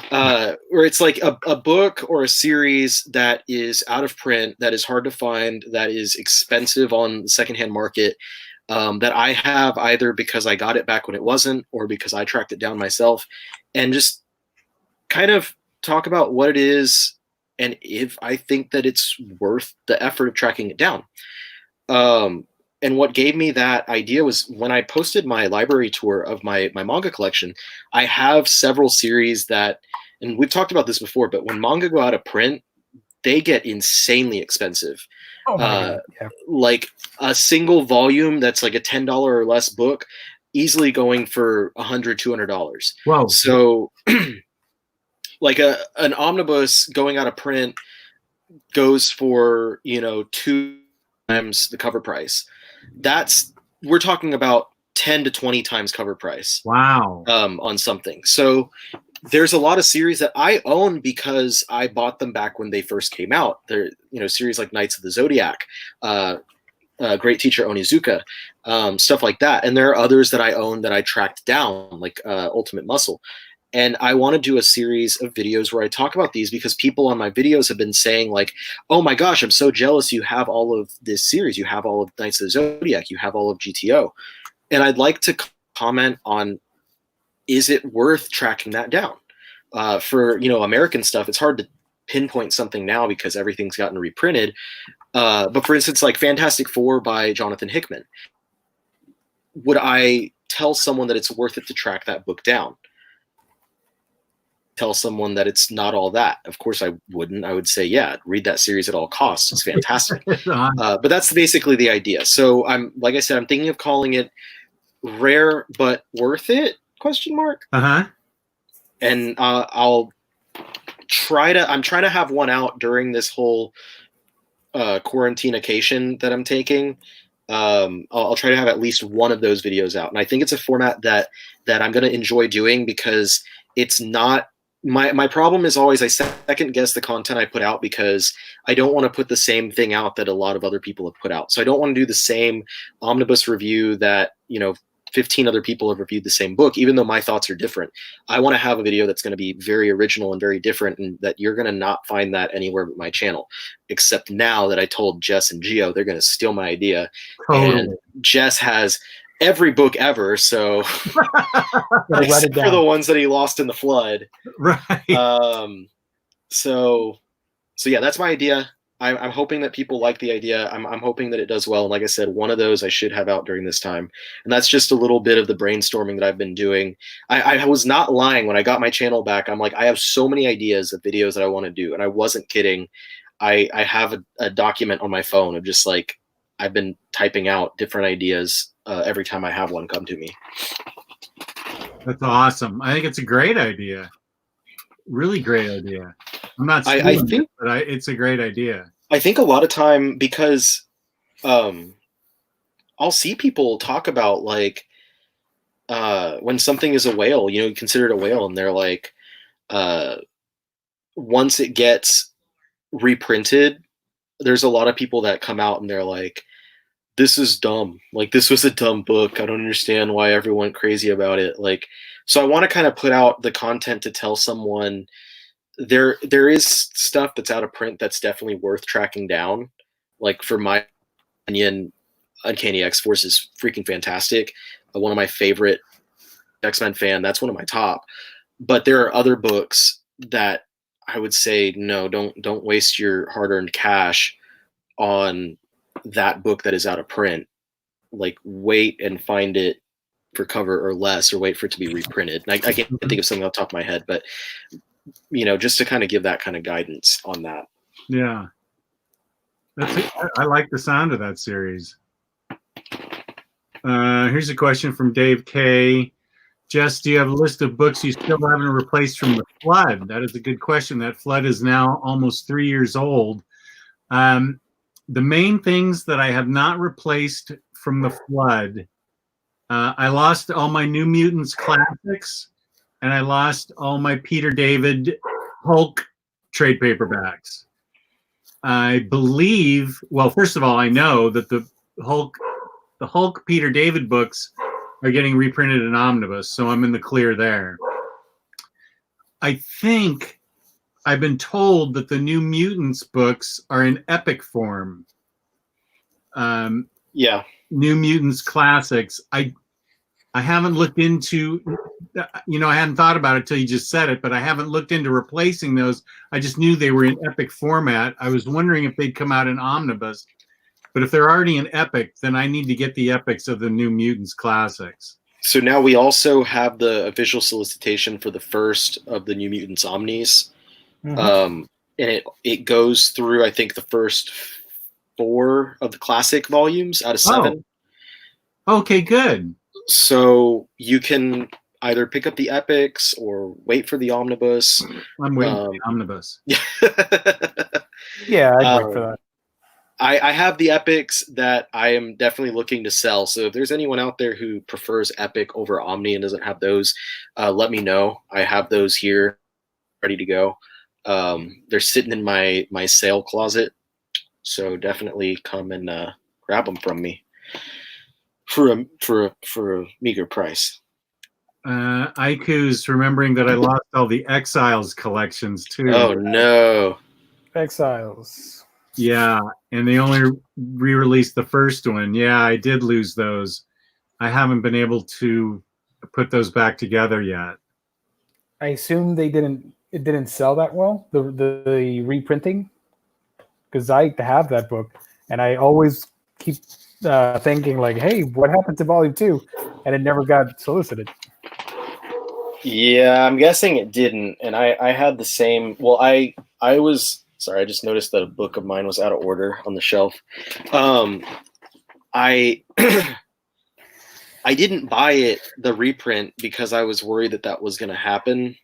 where it's like a book or a series that is out of print, that is hard to find, that is expensive on the secondhand market, that I have either because I got it back when it wasn't or because I tracked it down myself, and just kind of talk about what it is and if I think that it's worth the effort of tracking it down. And what gave me that idea was when I posted my library tour of my manga collection. I have several series that, and we've talked about this before, but when manga go out of print, they get insanely expensive. Oh my God. Yeah. Like a single volume that's like a $10 or less book, easily going for $100, $200. Wow. So like an omnibus going out of print goes for, 2 times the cover price. We're talking about 10 to 20 times cover price. Wow. On something. So there's a lot of series that I own because I bought them back when they first came out. They're, series like Knights of the Zodiac, Great Teacher Onizuka, stuff like that. And there are others that I own that I tracked down, like Ultimate Muscle. And I want to do a series of videos where I talk about these because people on my videos have been saying like, oh my gosh, I'm so jealous you have all of this series. You have all of Knights of the Zodiac. You have all of GTO. And I'd like to comment on, is it worth tracking that down? For, American stuff, it's hard to pinpoint something now because everything's gotten reprinted. But for instance, like Fantastic Four by Jonathan Hickman, would I tell someone that it's worth it to track that book down? Tell someone that it's not all that? Of course I wouldn't. I would say, yeah, read that series at all costs. It's fantastic. But that's basically the idea. So like I said, I'm thinking of calling it Rare But Worth It? ? And I'm trying to have one out during this whole quarantinecation that I'm taking. I'll try to have at least one of those videos out. And I think it's a format that I'm going to enjoy doing because it's not, my problem is always I second guess the content I put out because I don't want to put the same thing out that a lot of other people have put out. So I don't want to do the same omnibus review that, 15 other people have reviewed the same book, even though my thoughts are different. I want to have a video that's going to be very original and very different, and that you're going to not find that anywhere but my channel. Except now that I told Jess and Gio, they're going to steal my idea. Totally. And Jess has every book ever, so except for the ones that he lost in the flood. Right. So yeah, that's my idea. I'm hoping that people like the idea. I'm hoping that it does well. And like I said, one of those I should have out during this time. And that's just a little bit of the brainstorming that I've been doing. I was not lying when I got my channel back. I'm like, I have so many ideas of videos that I want to do. And I wasn't kidding. I have a document on my phone of just like, I've been typing out different ideas every time I have one come to me. That's awesome. I think it's a great idea. Really great idea. I'm not I think it, but it's a great idea. I think a lot of time because I'll see people talk about like when something is a whale, you consider it a whale, and they're like, once it gets reprinted, there's a lot of people that come out and they're like, this is dumb. Like, this was a dumb book. I don't understand why everyone went crazy about it. Like, so I want to kind of put out the content to tell someone there is stuff that's out of print that's definitely worth tracking down. Like, for my opinion, Uncanny X-Force is freaking fantastic. One of my favorite X-Men fan. That's one of my top. But there are other books that I would say, no, don't waste your hard-earned cash on that book that is out of print. Like, wait and find it for cover or less, or wait for it to be reprinted. And I can't think of something off the top of my head, but just to kind of give that kind of guidance on that. Yeah, I like the sound of that series. Here's a question from Dave K. Jess, do you have a list of books you still haven't replaced from the flood? That is a good question. That flood is now almost 3 years old. The main things that I have not replaced from the flood, I lost all my New Mutants classics, and I lost all my Peter David Hulk trade paperbacks. I believe, well, first of all, I know that the Hulk Peter David books are getting reprinted in Omnibus, so I'm in the clear there. I think I've been told that the New Mutants books are in epic form. Yeah. New Mutants classics. I haven't looked into, I hadn't thought about it till you just said it, but I haven't looked into replacing those. I just knew they were in epic format. I was wondering if they'd come out in omnibus, but if they're already in epic, then I need to get the epics of the New Mutants classics. So now we also have the official solicitation for the first of the New Mutants Omnis. And it goes through, I think, the first 4 of the classic volumes out of 7. Oh. Okay, good. So you can either pick up the epics or wait for the omnibus. I'm waiting for the omnibus. Yeah, I'd wait for that. I have the epics that I am definitely looking to sell. So if there's anyone out there who prefers epic over Omni and doesn't have those, let me know. I have those here ready to go. They're sitting in my sale closet. So definitely come and grab them from me for a meager price. Aiku's remembering that I lost all the Exiles collections too. Oh no. Exiles. Yeah, and they only re-released the first one. Yeah, I did lose those. I haven't been able to put those back together yet. I assume it didn't sell that well, the reprinting, because I have that book and I always keep thinking like, hey, what happened to volume 2? And it never got solicited. Yeah, I'm guessing it didn't. And I had the same. Well, I was sorry. I just noticed that a book of mine was out of order on the shelf. I I didn't buy it, the reprint, because I was worried that was going to happen.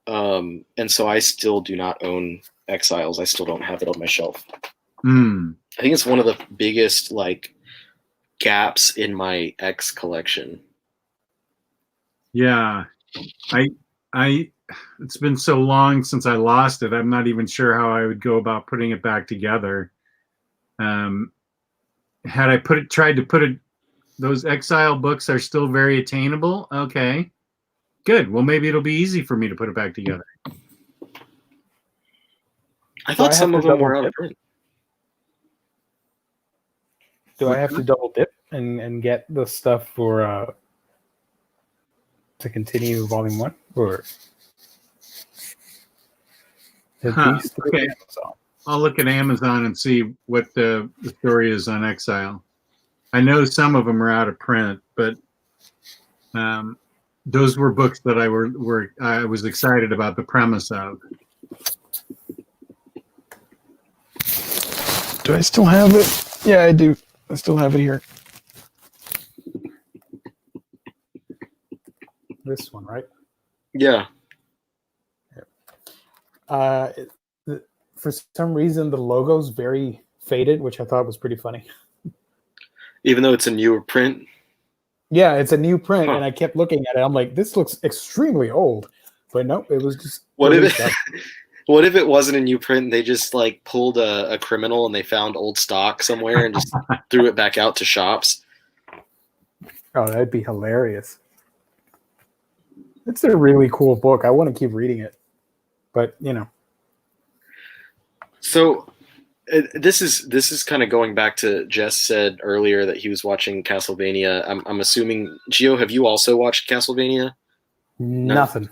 And so I still do not own Exiles. I still don't have it on my shelf. I think it's one of the biggest gaps in my X collection. Yeah, it's been so long since I lost it. I'm not even sure how I would go about putting it back together. Had I tried to put it, those Exile books are still very attainable. Okay, good. Well, maybe it'll be easy for me to put it back together. I thought some of them were out of print. Do I have to double dip and get the stuff for to continue volume 1, or okay? I'll look at Amazon and see what the story is on Exile. I know some of them are out of print, but those were books that I was excited about the premise of. Do I still have it? Yeah, I do. I still have it here. This one, right? Yeah. For some reason, the logo's very faded, which I thought was pretty funny. Even though it's a newer print? Yeah, it's a new print, and I kept looking at it. I'm like, this looks extremely old. But nope, it was just... What if it wasn't a new print and they just pulled a criminal and they found old stock somewhere and just threw it back out to shops? Oh, that'd be hilarious. It's a really cool book. I want to keep reading it. But, So this is kind of going back to Jess said earlier that he was watching Castlevania. I'm assuming, Gio, have you also watched Castlevania? Nothing.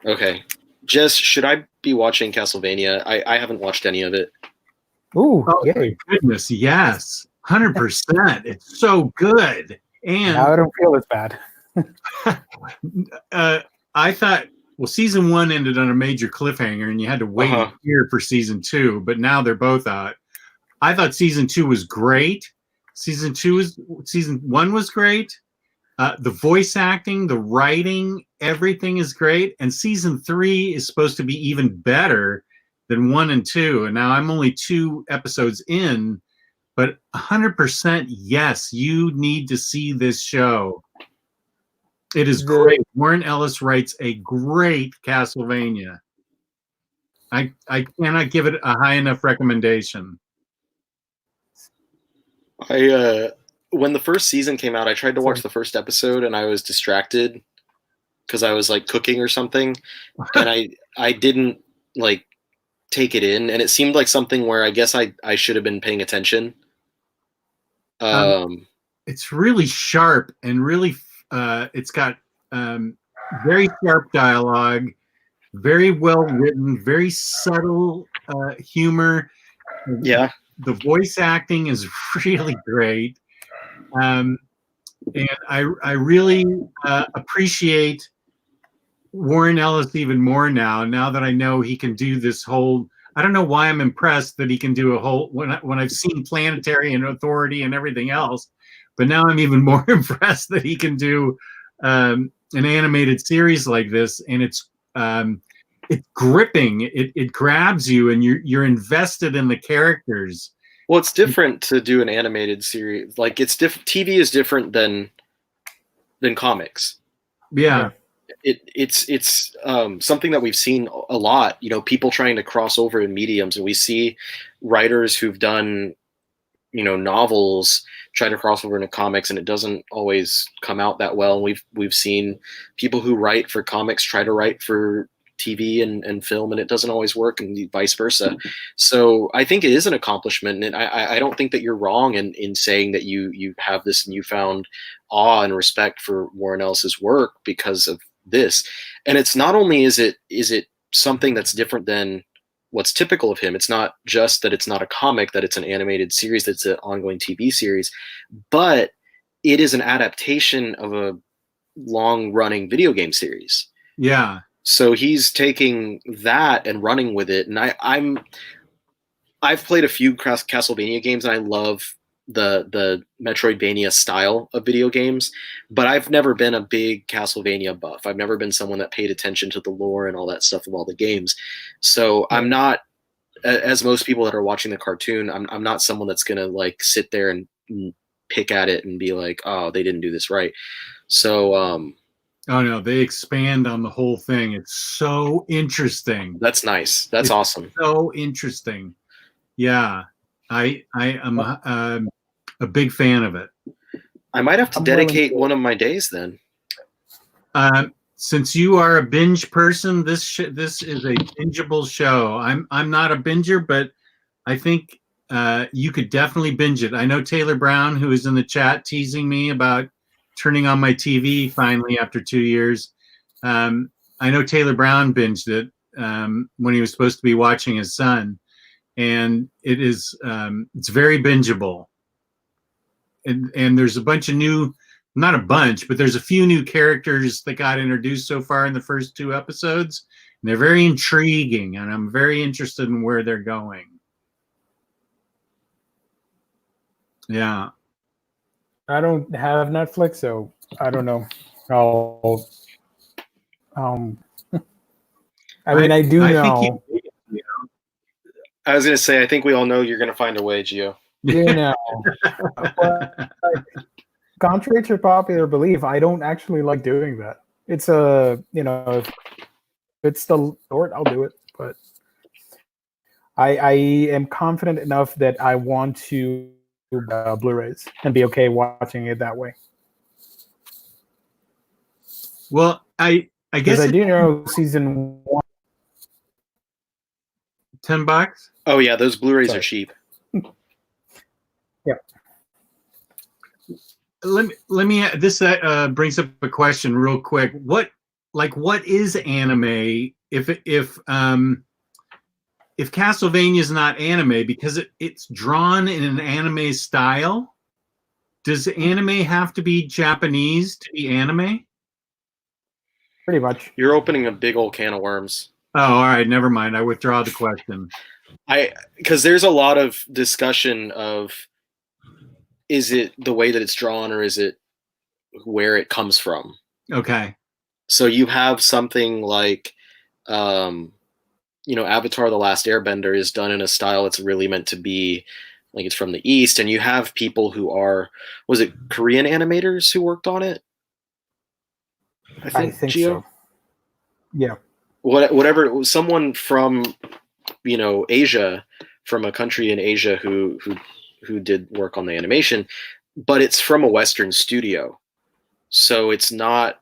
No? Okay. Jess, should I be watching Castlevania? I haven't watched any of it. Ooh, oh my goodness, yes. 100%. It's so good. And now I don't feel as bad. I thought, well, season 1 ended on a major cliffhanger and you had to wait a year for season 2, but now they're both out. I thought season 2 was great. Season 1 was great. The voice acting, the writing, everything is great. And season 3 is supposed to be even better than 1 and 2. And now I'm only 2 episodes in, but 100% yes, you need to see this show. It is great. Warren Ellis writes a great Castlevania. I cannot give it a high enough recommendation. When the first season came out, I tried to watch the first episode and I was distracted. because I was like cooking or something, and I didn't like take it in, and it seemed like something where I guess I should have been paying attention. It's really sharp and really it's got very sharp dialogue, very well written, very subtle humor. Yeah. The voice acting is really great. And I really appreciate Warren Ellis even more now that I know he can do this whole. I don't know why I'm impressed that he can do a whole when I've seen Planetary and Authority and everything else, but now I'm even more impressed that he can do an animated series like this, and it's gripping. It grabs you, and you're invested in the characters. Well, it's different to do an animated series. Like it's TV is different than comics. Yeah. It's something that we've seen a lot, you know, people trying to cross over in mediums, and we see writers who've done, you know, novels try to cross over into comics, and it doesn't always come out that well. We've seen people who write for comics try to write for TV and film, and it doesn't always work, and vice versa. So I think it is an accomplishment, and I don't think that you're wrong in saying that you have this newfound awe and respect for Warren Ellis's work because of this. And it's not only is it something that's different than what's typical of him. It's not just that it's not a comic, that it's an animated series, that's an ongoing TV series, but it is an adaptation of a long-running video game series. Yeah. So he's taking that and running with it. And I've played a few Castlevania games, and I love the Metroidvania style of video games, but I've never been a big Castlevania buff. I've never been someone that paid attention to the lore and all that stuff of all the games. So I'm not, as most people that are watching the cartoon, I'm not someone that's going to like sit there and pick at it and be like, oh, they didn't do this right. So, oh no, they expand on the whole thing. It's so interesting. That's nice. That's awesome. So interesting. Yeah. I am a big fan of it. I might have to dedicate one of my days then. Since you are a binge person, this is a bingeable show. I'm not a binger, but I think you could definitely binge it. I know Taylor Brown, who is in the chat teasing me about turning on my TV finally after 2 years. I know Taylor Brown binged it when he was supposed to be watching his son. And it is it's very bingeable, and there's a bunch of new, not a bunch, but there's a few new characters that got introduced so far in the first 2 episodes, and they're very intriguing, and I'm very interested in where they're going. Yeah, I don't have Netflix, so I don't know. I mean, I do know. I was going to say, I think we all know you're going to find a way, Gio. You know, but, contrary to popular belief, I don't actually like doing that. It's if it's the sort, I'll do it. But I am confident enough that I want to Blu-rays and be okay watching it that way. Well, I guess I do know season 1. $10. Oh yeah, those Blu-rays are cheap. Yeah. Let me. This brings up a question real quick. What is anime? If Castlevania is not anime because it's drawn in an anime style, does anime have to be Japanese to be anime? Pretty much. You're opening a big old can of worms. Oh, all right. Never mind. I withdraw the question. Because there's a lot of discussion of, is it the way that it's drawn or is it where it comes from? Okay. So you have something like, Avatar: The Last Airbender is done in a style that's really meant to be like it's from the East, and you have people who are, was it Korean animators who worked on it? I think so. Yeah. Whatever, someone from Asia, from a country in Asia who did work on the animation, but it's from a Western studio, so it's not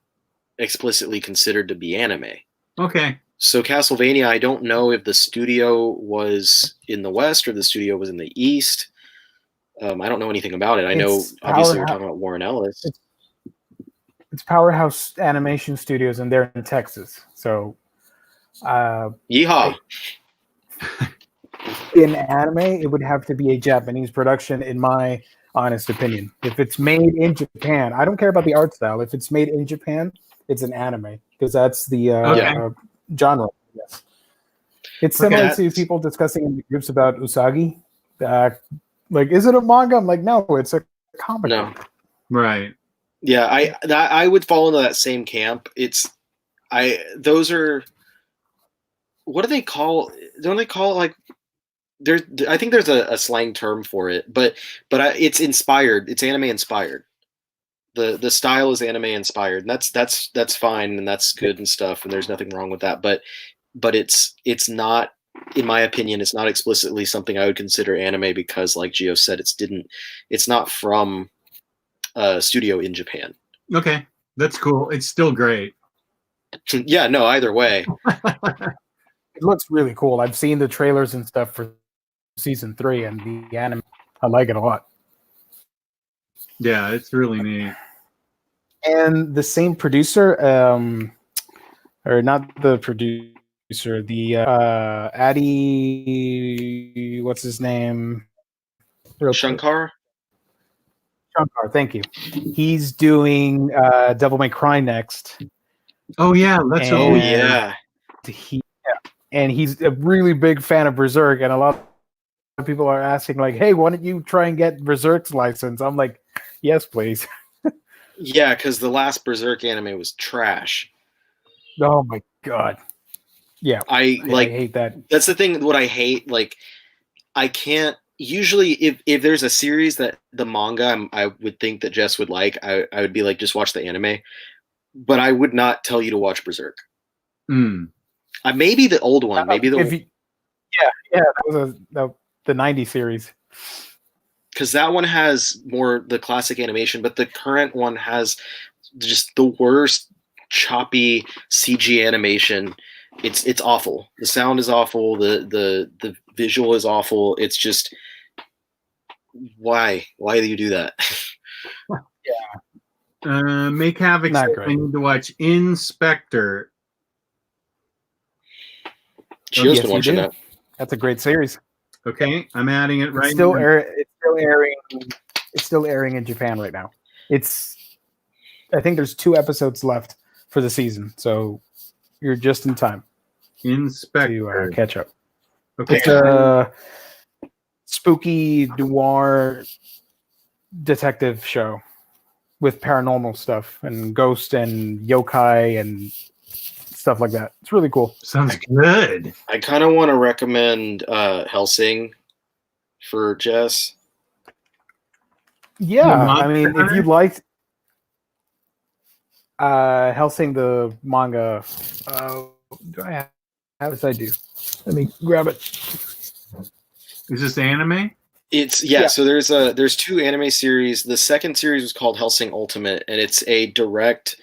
explicitly considered to be anime. Okay. So Castlevania, I don't know if the studio was in the West or the studio was in the East. I don't know anything about it. I know, It's obviously, we're Powerhouse. talking about Warren Ellis. It's Powerhouse Animation Studios, and they're in Texas. So, Yeehaw! in anime, it would have to be a Japanese production, in my honest opinion. If it's made in Japan, I don't care about the art style. If it's made in Japan, it's an anime because that's the genre. Yes, it's similar to people discussing in the groups about Usagi. Like, is it a manga? I'm like, no, it's a comic. No, Right. yeah, I would fall into that same camp. Those are, what do they call? Don't they call it like? I think there's a slang term for it, but it's inspired. It's anime inspired. The style is anime inspired, and that's fine, and that's good and stuff, and there's nothing wrong with that. But it's not, in my opinion, it's not explicitly something I would consider anime because, like Gio said, it's not from a studio in Japan. Okay. That's cool. It's still great. Yeah, no, either way. It looks really cool. I've seen the trailers and stuff for season 3, and the anime, I like it a lot. Yeah, it's really neat. And the same producer, or not the producer, the Addy, what's his name? Shankar? Shankar, thank you. He's doing Devil May Cry next. Oh yeah, that's yeah. And he's a really big fan of Berserk, and a lot of people are asking, like, hey, why don't you try and get Berserk's license? I'm like, yes, please. Yeah, because the last Berserk anime was trash. Oh my god. Yeah. I hate that. That's the thing, what I hate. Like, I can't usually, if there's a series that the manga I would think that Jess would like, I would be like, just watch the anime. But I would not tell you to watch Berserk. Maybe the old one. Maybe the that was the 90s series. Because that one has more the classic animation, but the current one has just the worst choppy CG animation. It's awful. The sound is awful. The visual is awful. It's just, why do you do that? Make Havoc. Not I great. need to watch Inspector. Gio's been watching that. That's a great series. Okay, I'm adding it right It's still now. It's still airing in Japan right now. I think there's 2 episodes left for the season, so you're just in time Inspector. to catch up. Okay. It's a spooky noir detective show with paranormal stuff and ghosts and yokai and stuff like that. It's really cool. Sounds good. I kind of want to recommend Hellsing for Jess. Yeah, I mean, Monster if you liked Hellsing the manga, do I have? How does I do? Let me grab it. Is this anime? It's so there's 2 anime series. The second series was called Hellsing Ultimate, and it's a direct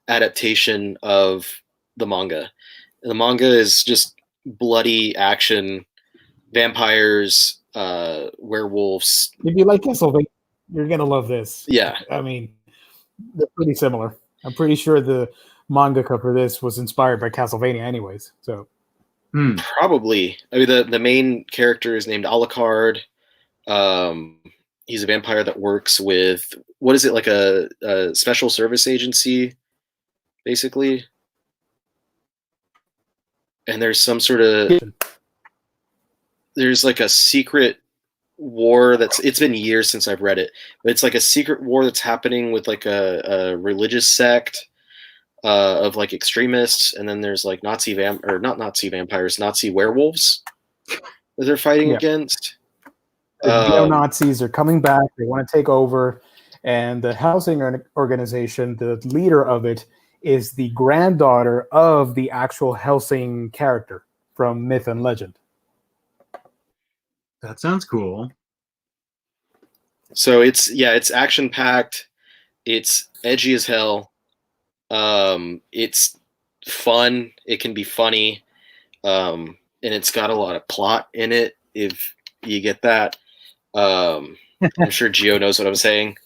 adaptation of the manga. And the manga is just bloody action, vampires, werewolves. If you like Castlevania, you're gonna love this. Yeah. I mean, they're pretty similar. I'm pretty sure the mangaka for this was inspired by Castlevania, anyways. So probably. I mean, the main character is named Alucard. He's a vampire that works with, what is it, like a special service agency, basically. And there's some sort of, there's like a secret war it's been years since I've read it, but it's like a secret war that's happening with like a religious sect of like extremists, and then there's like not Nazi vampires, Nazi werewolves that they're fighting against. The neo-Nazis are coming back. They want to take over, and the housing organization, the leader of it, is the granddaughter of the actual Hellsing character from myth and legend. That sounds cool. So it's action packed. It's edgy as hell. It's fun. It can be funny. And it's got a lot of plot in it, if you get that. I'm sure Gio knows what I'm saying.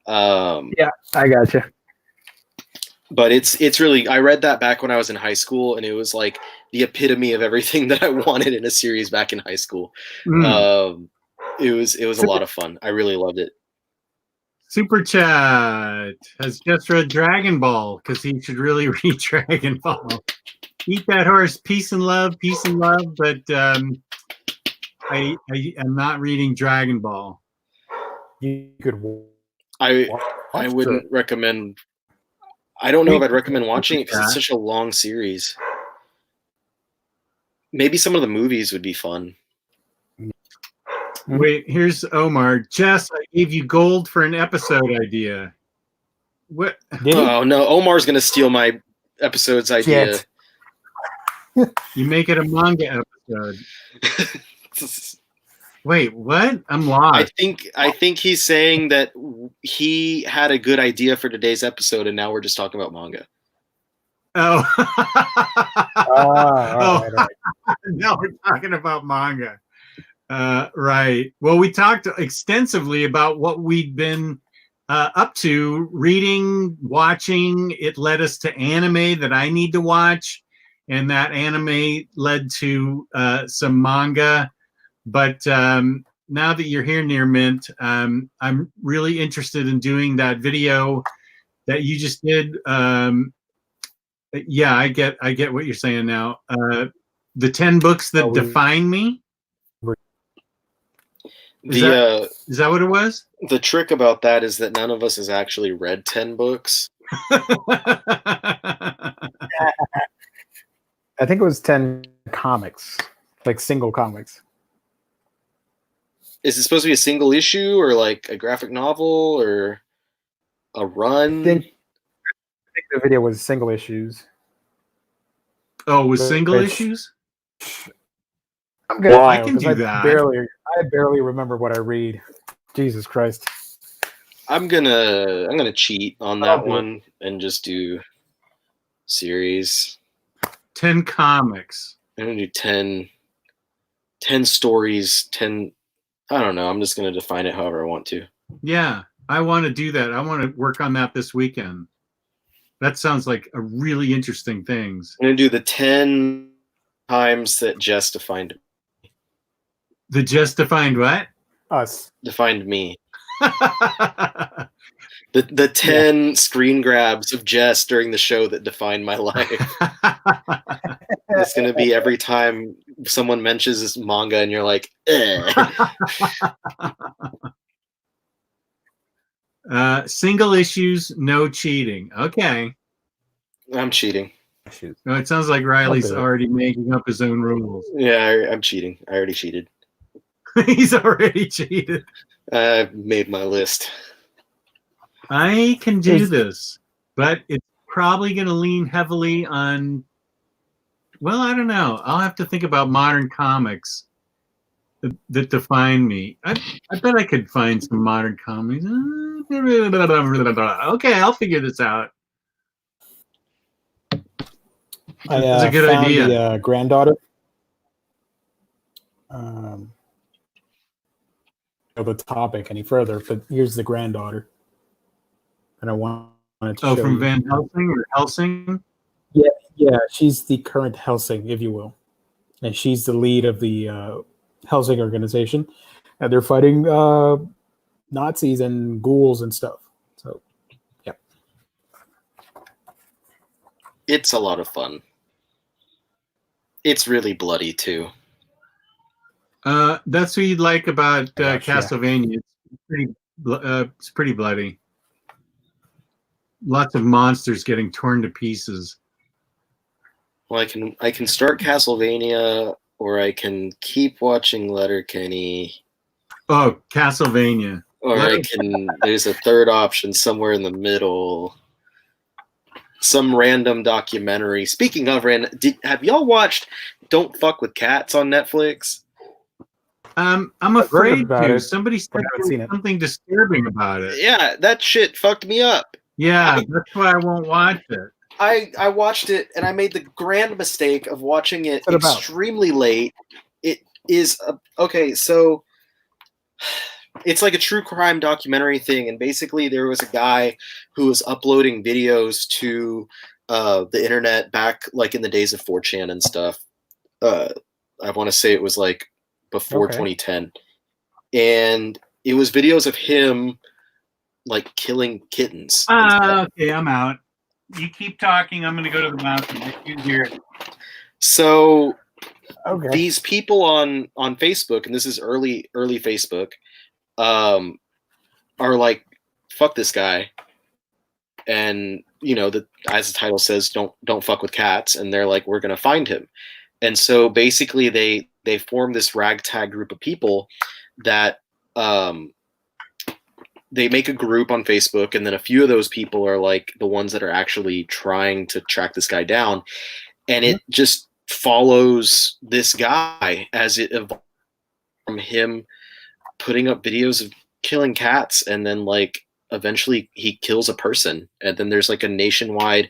Yeah, I gotcha. But it's really, I read that back when I was in high school, and it was like the epitome of everything that I wanted in a series back in high school. It was a lot of fun. I really loved it. Super Chat has just read Dragon Ball because he should really read Dragon Ball. Eat that horse, peace and love, but I am not reading Dragon Ball. You could. I wouldn't recommend. I don't know if I'd recommend watching it because it's such a long series. Maybe some of the movies would be fun. Wait, here's Omar. Jess, I gave you gold for an episode idea. What? Oh no, Omar's gonna steal my episode's idea. You make it a manga episode. Wait, what? I'm lost. I think he's saying that he had a good idea for today's episode, and now we're just talking about manga. Oh. Right. Now we're talking about manga. Right. Well, we talked extensively about what we'd been up to, reading, watching. It led us to anime that I need to watch, and that anime led to some manga. But now that you're here, Near Mint, I'm really interested in doing that video that you just did. Yeah, I get what you're saying now. The 10 books that define me. Is that what it was? The trick about that is that none of us has actually read 10 books. I think it was 10 comics, like single comics. Is it supposed to be a single issue or like a graphic novel or a run? I think the video was single issues. Oh, it was single issues? I'm good. I can do that. I barely remember what I read. Jesus Christ. I'm gonna cheat on that one and just do series. 10 comics. I'm gonna do 10 stories, 10. I don't know. I'm just gonna define it however I want to. Yeah, I want to do that. I want to work on that this weekend. That sounds like a really interesting things. I'm gonna do the 10 times that Jess defined. The Jess defined what? Us. Defined me. The 10 screen grabs of Jess during the show that defined my life. It's going to be every time someone mentions this manga and you're like, single issues, no cheating. Okay. I'm cheating. No, it sounds like Riley's already making up his own rules. Yeah, I'm cheating. I already cheated. He's already cheated. I've made my list. I can do this, but it's probably going to lean heavily on, well, I don't know. I'll have to think about modern comics that define me. I bet I could find some modern comics. Okay, I'll figure this out. That's a good idea. The granddaughter. The topic any further, but here's the granddaughter. And I wanted to show from you. Van Helsing or Helsing? Yeah, she's the current Hellsing, if you will. And she's the lead of the Hellsing organization. And they're fighting Nazis and ghouls and stuff. So, yeah. It's a lot of fun. It's really bloody, too. That's what you'd like about Castlevania. It's pretty bloody. Lots of monsters getting torn to pieces. Well, I can start Castlevania, or I can keep watching Letterkenny. Oh, Castlevania. Or I can. There's a third option somewhere in the middle. Some random documentary. Speaking of random, have y'all watched "Don't Fuck with Cats" on Netflix? I'm afraid to. it. Somebody said there was something disturbing about it. Yeah, that shit fucked me up. Yeah, that's why I won't watch it. I watched it and I made the grand mistake of watching it What's it about? extremely late. It is okay, so it's like a true crime documentary thing, and basically there was a guy who was uploading videos to the internet back like in the days of 4chan and stuff. I want to say it was like before 2010, and it was videos of him like killing kittens. Okay, I'm out. You keep talking. I'm going to go to the bathroom. I can hear it. So Okay. these people on Facebook, and this is early Facebook, are like, fuck this guy, and you know that, as the title says, don't fuck with cats, and they're like, we're gonna find him. And so basically they form this ragtag group of people that they make a group on Facebook, and then a few of those people are like the ones that are actually trying to track this guy down, and it just follows this guy as it evolves from him putting up videos of killing cats, and then like eventually he kills a person, and then there's like a nationwide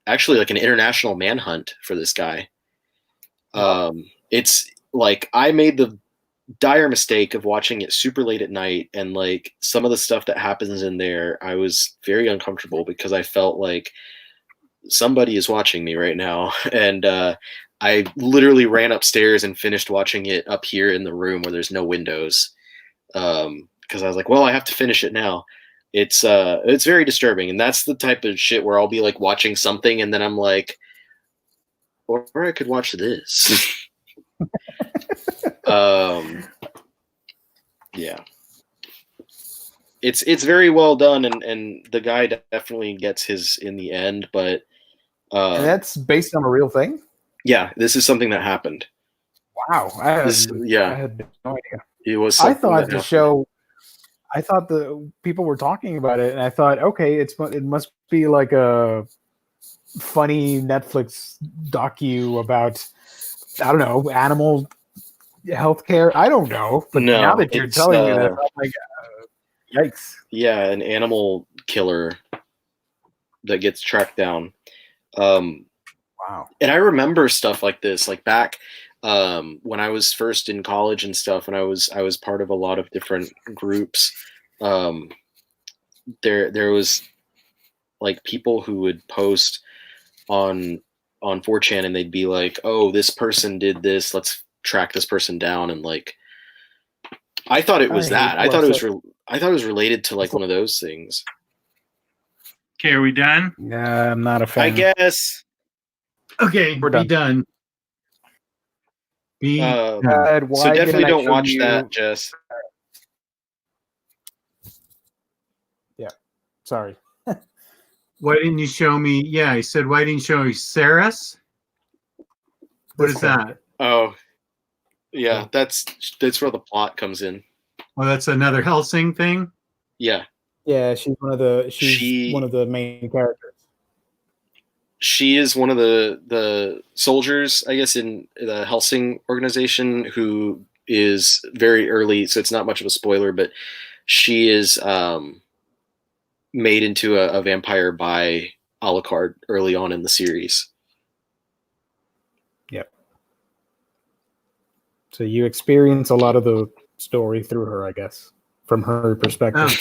actually like an international manhunt for this guy. It's like I made the dire mistake of watching it super late at night, and like some of the stuff that happens in there I was very uncomfortable because I felt like somebody is watching me right now. And I literally ran upstairs and finished watching it up here in the room where there's no windows, because I was like, well, I have to finish it now. It's very disturbing, and that's the type of shit where I'll be like watching something and then I'm like, or I could watch this. Yeah, it's very well done, and the guy definitely gets his in the end, but And that's based on a real thing? yeah, this is something that happened. Wow. I had no idea. It was. I thought the show. I thought the people were talking about it, and I thought, okay, it must be like a funny Netflix docu about, I don't know, animal healthcare. I don't know, but No, now that you're telling me that, I'm like, yikes! Yeah, an animal killer that gets tracked down. Wow. And I remember stuff like this, like back when I was first in college and stuff, and I was part of a lot of different groups. There was like people who would post on 4chan, and they'd be like, "Oh, this person did this. Let's track this person down." And like, I thought it was that. I thought it was related to like one of those things. Okay, are we done? Yeah, I'm not a fan. I guess. Okay, We're be done. done. So definitely don't watch that, Jess. Yeah, sorry. Why didn't you show me? Yeah, he said, why didn't you show me Saris? What is that? Oh, yeah, that's where the plot comes in. Oh, that's another Hellsing thing? Yeah. Yeah, she's one of the main characters. She is one of the soldiers, I guess, in the Hellsing organization, who is very early, so it's not much of a spoiler, but she is made into a vampire by Alucard early on in the series. Yep. So you experience a lot of the story through her, I guess, from her perspective.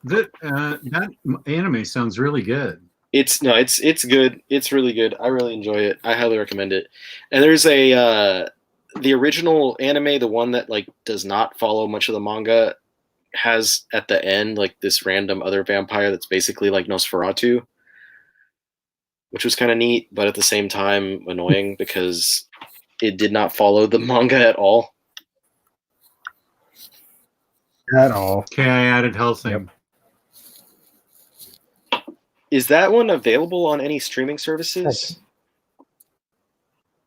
That anime sounds really good. It's good. It's really good. I really enjoy it. I highly recommend it. And there's the original anime, the one that like does not follow much of the manga, has at the end like this random other vampire that's basically like Nosferatu, which was kind of neat, but at the same time annoying because it did not follow the manga at all. At all. Okay, I added Hellsing. Yep. Is that one available on any streaming services?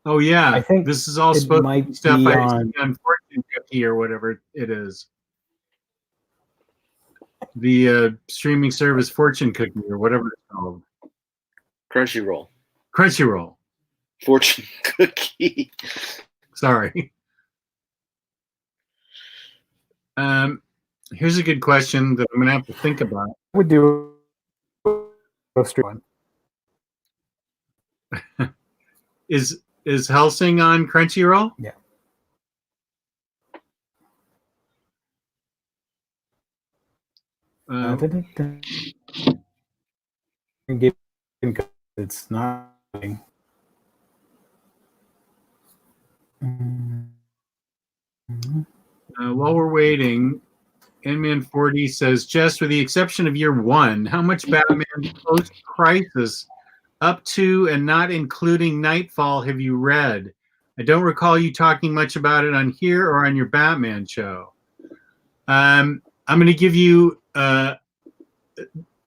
Oh yeah, I think this is all it supposed to might be stuff be I on- see on Fortune Cookie or whatever it is. The streaming service Fortune Cookie or whatever it's called. Crunchyroll. Fortune Cookie. Sorry. Here's a good question that I'm gonna have to think about. I would do a street one. Is Hellsing on Crunchyroll? Yeah. It's not. While we're waiting, Nman40 says, just with the exception of year 1, how much Batman post-crisis up to and not including Nightfall have you read? I don't recall you talking much about it on here or on your Batman show. I'm going to give you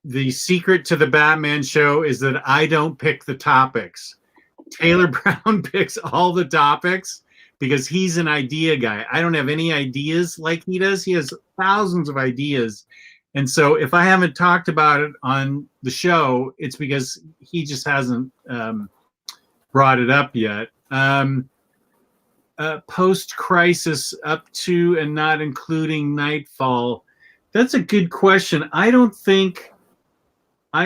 the secret to the Batman show is that I don't pick the topics. Taylor Brown picks all the topics because he's an idea guy. I don't have any ideas like he does. He has thousands of ideas. And so if I haven't talked about it on the show, it's because he just hasn't brought it up yet. Post-crisis up to and not including Nightfall. That's a good question. I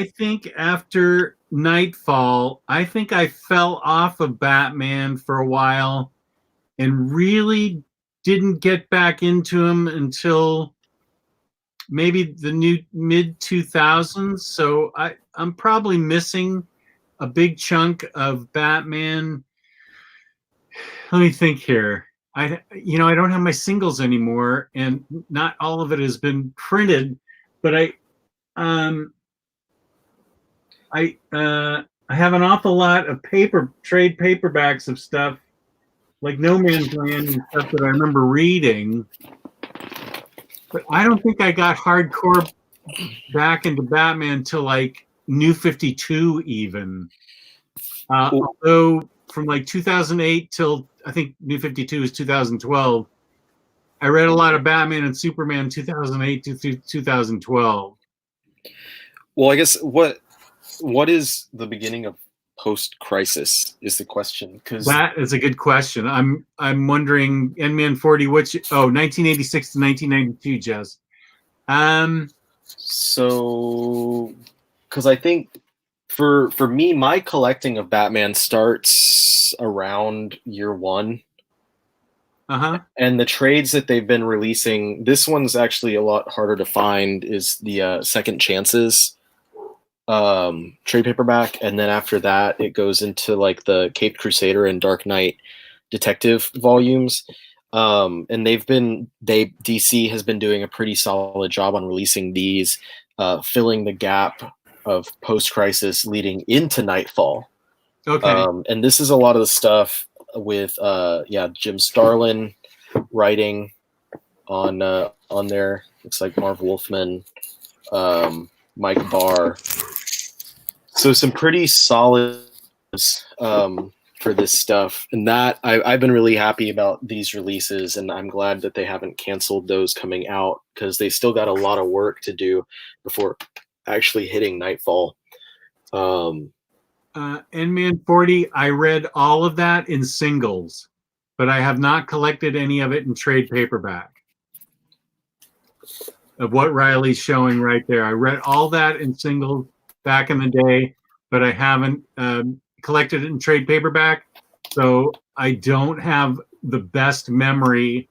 think after Nightfall, I think I fell off of Batman for a while and really didn't get back into him until maybe the new mid-2000s. So I'm probably missing a big chunk of Batman. Let me think here. I don't have my singles anymore, and not all of it has been printed, but I have an awful lot of trade paperbacks of stuff like No Man's Land and stuff that I remember reading. But I don't think I got hardcore back into Batman till like New 52 even. Although from like 2008 till I think New 52 is 2012, I read a lot of Batman and Superman 2008 to 2012. Well, I guess what is the beginning of post-crisis is the question. Because that is a good question. I'm wondering, Nman40, 1986 to 1992, Jess. So, because I think for me, my collecting of Batman starts around year 1. And the trades that they've been releasing, this one's actually a lot harder to find, is the Second Chances trade paperback, and then after that it goes into like the Caped Crusader and Dark Knight detective volumes. And DC has been doing a pretty solid job on releasing these, filling the gap of post-crisis leading into Nightfall. Okay. And this is a lot of the stuff with Jim Starlin writing on there. Looks like Marv Wolfman, Mike Barr. So some pretty solid for this stuff, and that I've been really happy about these releases, and I'm glad that they haven't canceled those coming out because they still got a lot of work to do before actually hitting Nightfall. Nman40, I read all of that in singles, but I have not collected any of it in trade paperback. Of what Ryley's showing right there, I read all that in singles back in the day, but I haven't collected it in trade paperback, so I don't have the best memory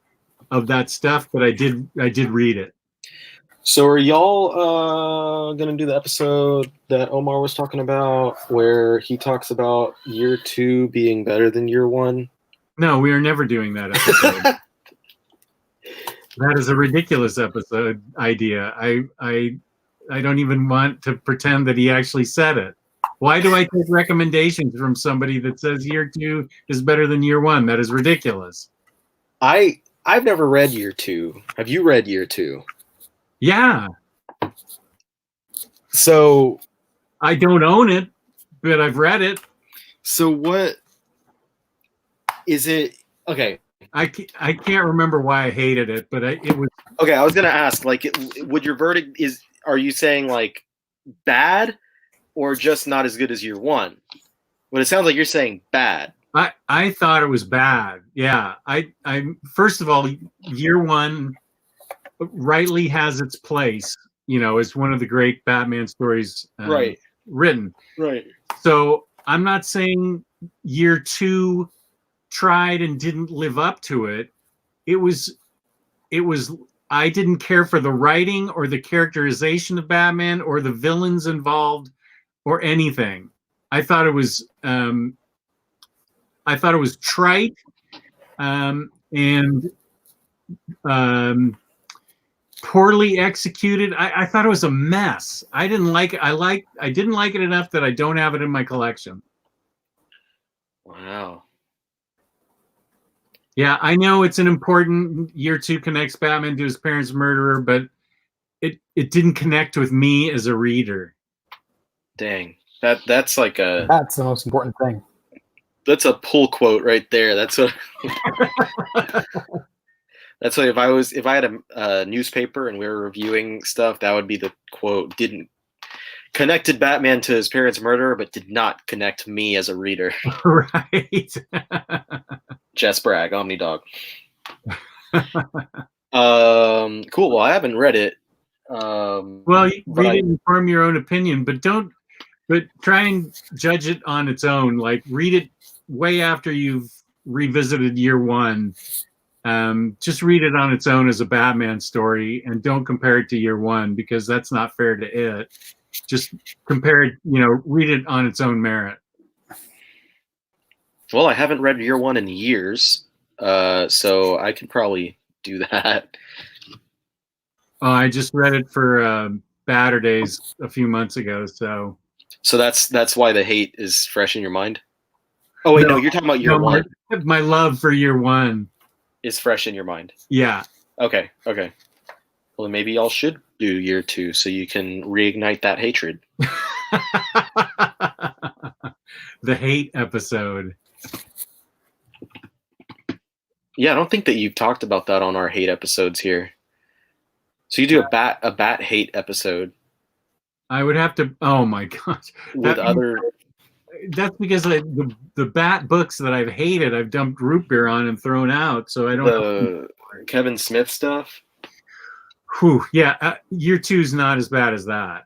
of that stuff, but I did read it. So are y'all gonna do the episode that Omar was talking about where he talks about year 2 being better than year 1? No, we are never doing that episode. That is a ridiculous episode idea. I don't even want to pretend that he actually said it. Why do I take recommendations from somebody that says year 2 is better than year 1? That is ridiculous. I've never read year 2. Have you read year 2? Yeah. So I don't own it, but I've read it. So what is it? Okay. I can't remember why I hated it, but it was okay. I was gonna ask, like, would your verdict is? Are you saying like bad, or just not as good as year 1? But it sounds like you're saying bad. I thought it was bad. Yeah. I first of all, year 1 Ryley has its place. As one of the great Batman stories Right. written. Right. So I'm not saying year 2 tried and didn't live up to it. It was I didn't care for the writing or the characterization of Batman or the villains involved or anything. I thought it was trite and poorly executed. I thought it was a mess. I didn't like it. I didn't like it enough that I don't have it in my collection. Wow. Yeah, I know it's an important year 2 connects Batman to his parents' murderer, but it didn't connect with me as a reader. Dang. That's like a That's the most important thing. that's a pull quote right there. That's what that's what if I had a newspaper and we were reviewing stuff, that would be the quote. Connected Batman to his parents' murderer, but did not connect me as a reader. Right. Jess Bragg, Omnidog. Cool. Well, I haven't read it. Well, you read it and form your own opinion, but try and judge it on its own. Like, read it way after you've revisited year 1. Just read it on its own as a Batman story, and don't compare it to year 1 because that's not fair to it. Just compare it, read it on its own merit. Well, I haven't read year 1 in years, so I can probably do that. I just read it for Batter Days a few months ago, so that's why the hate is fresh in your mind. Oh wait, no, you're talking about year 1. My love for year 1 is fresh in your mind. Yeah. Okay. Well, then maybe y'all should do year 2 so you can reignite that hatred. The hate episode. Yeah, I don't think that you've talked about that on our hate episodes here. So you do a bat hate episode. I would have to. Oh my gosh! That's because the Bat books that I've hated, I've dumped root beer on and thrown out. So I don't. The Kevin Smith stuff. Whew, yeah, year 2 is not as bad as that.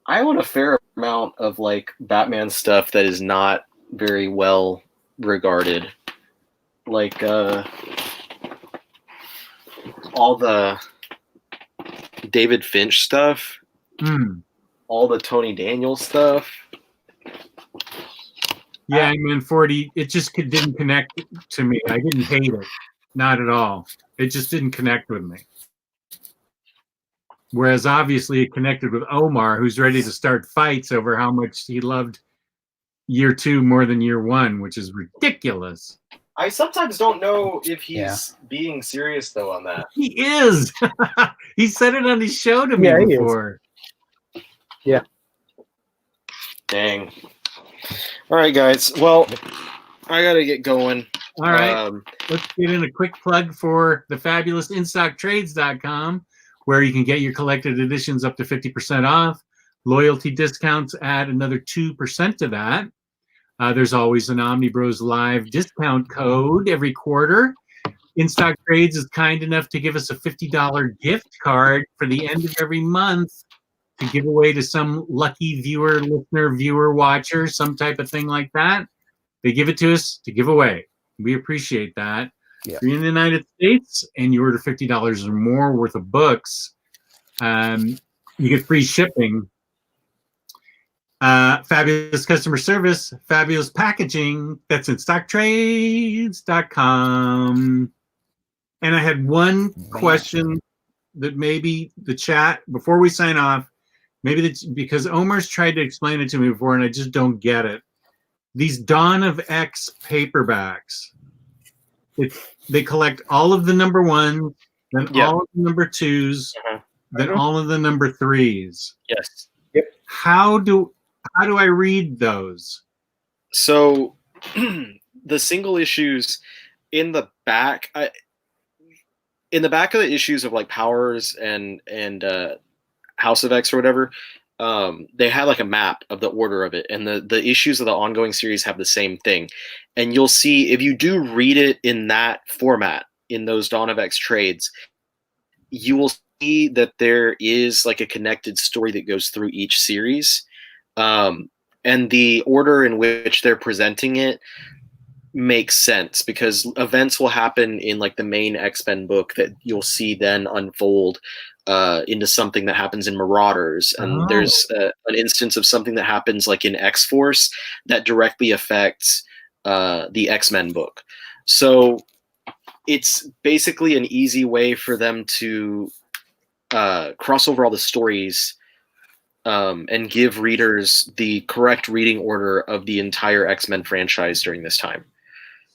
I own a fair amount of like Batman stuff that is not very well regarded. Like all the David Finch stuff, all the Tony Daniels stuff. Yeah, I mean, 40. It just didn't connect to me. I didn't hate it, not at all. It just didn't connect with me. Whereas obviously it connected with Omar, who's ready to start fights over how much he loved year 2 more than year 1, which is ridiculous. I sometimes don't know if he's being serious though on that. He is. He said it on his show to me before. Yeah. Dang. All right, guys. Well, I gotta get going. All right. Let's get in a quick plug for the fabulous InStockTrades.com, where you can get your collected editions up to 50% off. Loyalty discounts add another 2% to that. There's always an Omniboslive discount code every quarter. InStock Trades is kind enough to give us a $50 gift card for the end of every month to give away to some lucky viewer, listener, viewer, watcher, some type of thing like that. They give it to us to give away. We appreciate that. Yeah. If you're in the United States and you order $50 or more worth of books, you get free shipping. Fabulous customer service, fabulous packaging. That's InStockTrades.com. And I had one question that maybe the chat, before we sign off, maybe that's because Omar's tried to explain it to me before and I just don't get it. These Dawn of X paperbacks, they collect all of the number 1s, then all of the number 2s, then all of the number 3s. Yes. Yep. How do I read those? So the single issues in the back, in the back of the issues of like Powers and House of X or whatever, they had like a map of the order of it, and the issues of the ongoing series have the same thing. And you'll see if you do read it in that format in those Dawn of X trades, you will see that there is like a connected story that goes through each series. And the order in which they're presenting it makes sense because events will happen in like the main X-Men book that you'll see then unfold into something that happens in Marauders, and there's an instance of something that happens like in X-Force that directly affects the X-Men book. So it's basically an easy way for them to cross over all the stories and give readers the correct reading order of the entire X-Men franchise during this time.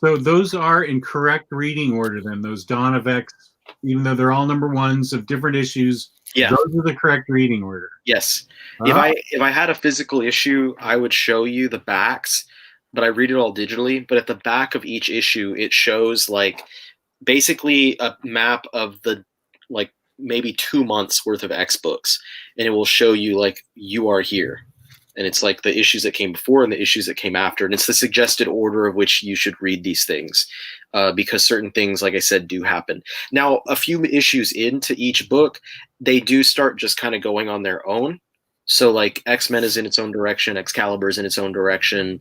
So those are in correct reading order then, those Dawn of X, even though they're all number ones of different issues, Yeah. those are the correct reading order. Yes. If I had a physical issue, I would show you the backs, but I read it all digitally. But at the back of each issue, it shows like basically a map of the like maybe 2 months worth of X books, and it will show you like you are here. And it's like the issues that came before and the issues that came after. And it's the suggested order of which you should read these things because certain things, like I said, do happen. Now, a few issues into each book, they do start just kind of going on their own. So like X-Men is in its own direction, Excalibur is in its own direction,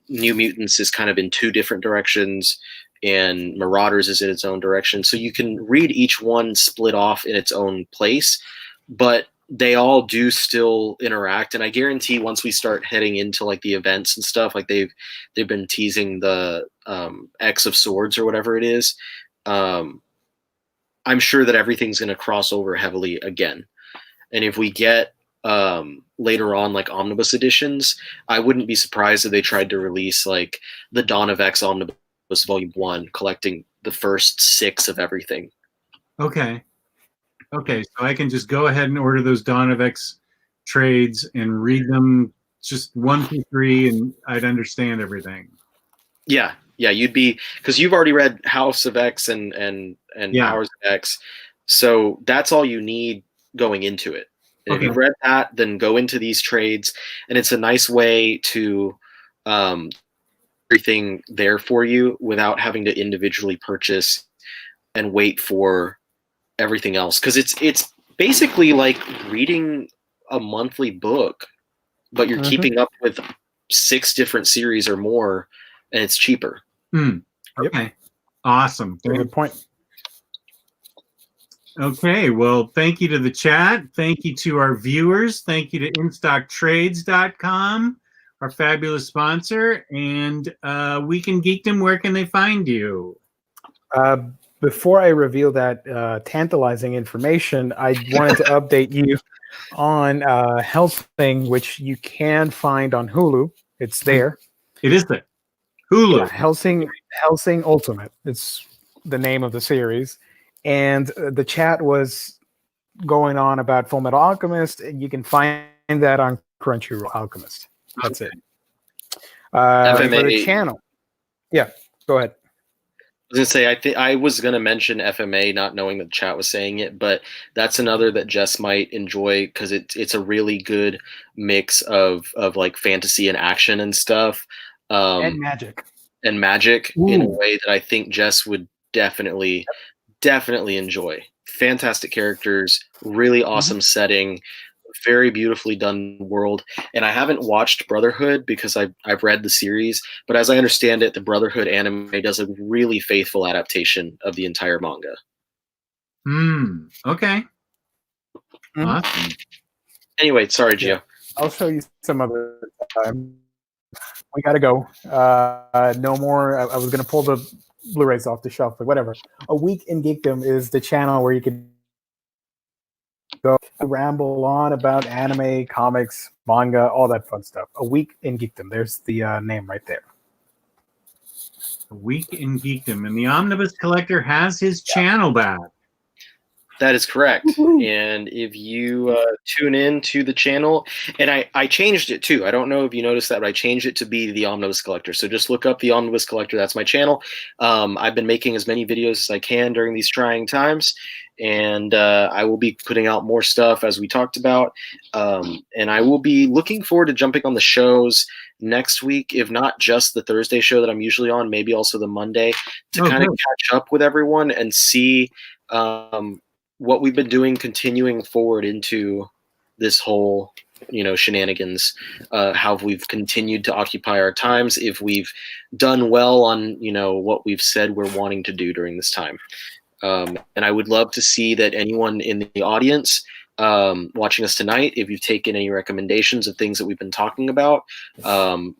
New Mutants is kind of in 2 different directions, and Marauders is in its own direction. So you can read each one split off in its own place, but they all do still interact. And I guarantee once we start heading into like the events and stuff, like they've been teasing the X of Swords or whatever it is, I'm sure that everything's going to cross over heavily again. And if we get later on like omnibus editions, I wouldn't be surprised if they tried to release like the Dawn of X Omnibus Volume 1, collecting the first 6 of everything. Okay, so I can just go ahead and order those Dawn of X trades and read them just 1 through 3, and I'd understand everything. Yeah, you'd be, because you've already read House of X and Powers of X, so that's all you need going into it. And if you've read that, then go into these trades, and it's a nice way to everything there for you without having to individually purchase and wait for everything else, because it's basically like reading a monthly book, but you're keeping up with 6 different series or more, and it's cheaper. Okay, awesome. Good point. Okay, well, thank you to the chat. Thank you to our viewers. Thank you to InStockTrades.com, our fabulous sponsor. And Weekend Geekdom, where can they find you? Before I reveal that tantalizing information, I wanted to update you on Hellsing, which you can find on Hulu. It's there. It is there. Hulu. Yeah, Hellsing Ultimate. It's the name of the series. And the chat was going on about Full Metal Alchemist, and you can find that on Crunchyroll Alchemist. That's it. For the channel. Yeah, go ahead. I was gonna say, I was gonna mention FMA, not knowing that the chat was saying it, but that's another that Jess might enjoy because it's a really good mix of like fantasy and action and stuff, and magic in a way that I think Jess would definitely enjoy. Fantastic characters, really awesome setting, very beautifully done world. And I haven't watched Brotherhood because I've read the series, but as I understand it, the Brotherhood anime does a really faithful adaptation of the entire manga. Okay. Awesome. Anyway, sorry, Gio. I'll show you some other time. We gotta go. No more. I was gonna pull the Blu-rays off the shelf, but whatever. A Week in Geekdom is the channel where you can go ramble on about anime, comics, manga, all that fun stuff. A Week in Geekdom. There's the name right there. A Week in Geekdom. And the Omnibus Collector has his channel back. That is correct. And if you tune in to the channel, and I changed it too. I don't know if you noticed that, but I changed it to be the Omnibus Collector. So just look up the Omnibus Collector. That's my channel. I've been making as many videos as I can during these trying times. And I will be putting out more stuff as we talked about. And I will be looking forward to jumping on the shows next week, if not just the Thursday show that I'm usually on, maybe also the Monday, to kind of catch up with everyone and see what we've been doing continuing forward into this whole, shenanigans, how we've continued to occupy our times, if we've done well on, what we've said we're wanting to do during this time. And I would love to see that anyone in the audience watching us tonight, if you've taken any recommendations of things that we've been talking about,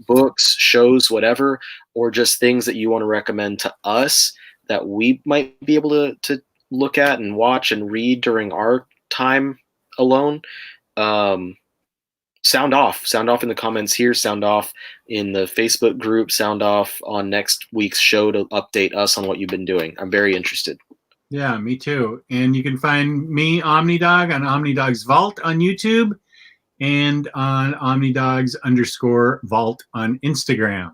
books, shows, whatever, or just things that you want to recommend to us that we might be able to look at and watch and read during our time alone, sound off in the comments here, sound off in the Facebook group, sound off on next week's show to update us on what you've been doing. I'm very interested. Yeah, me too. And you can find me, Omnidog, on Omnidog's Vault on YouTube and on Omnidogs_Vault on Instagram.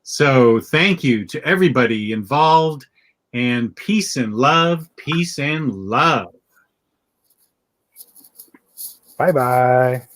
So thank you to everybody involved, and peace and love, peace and love. Bye-bye.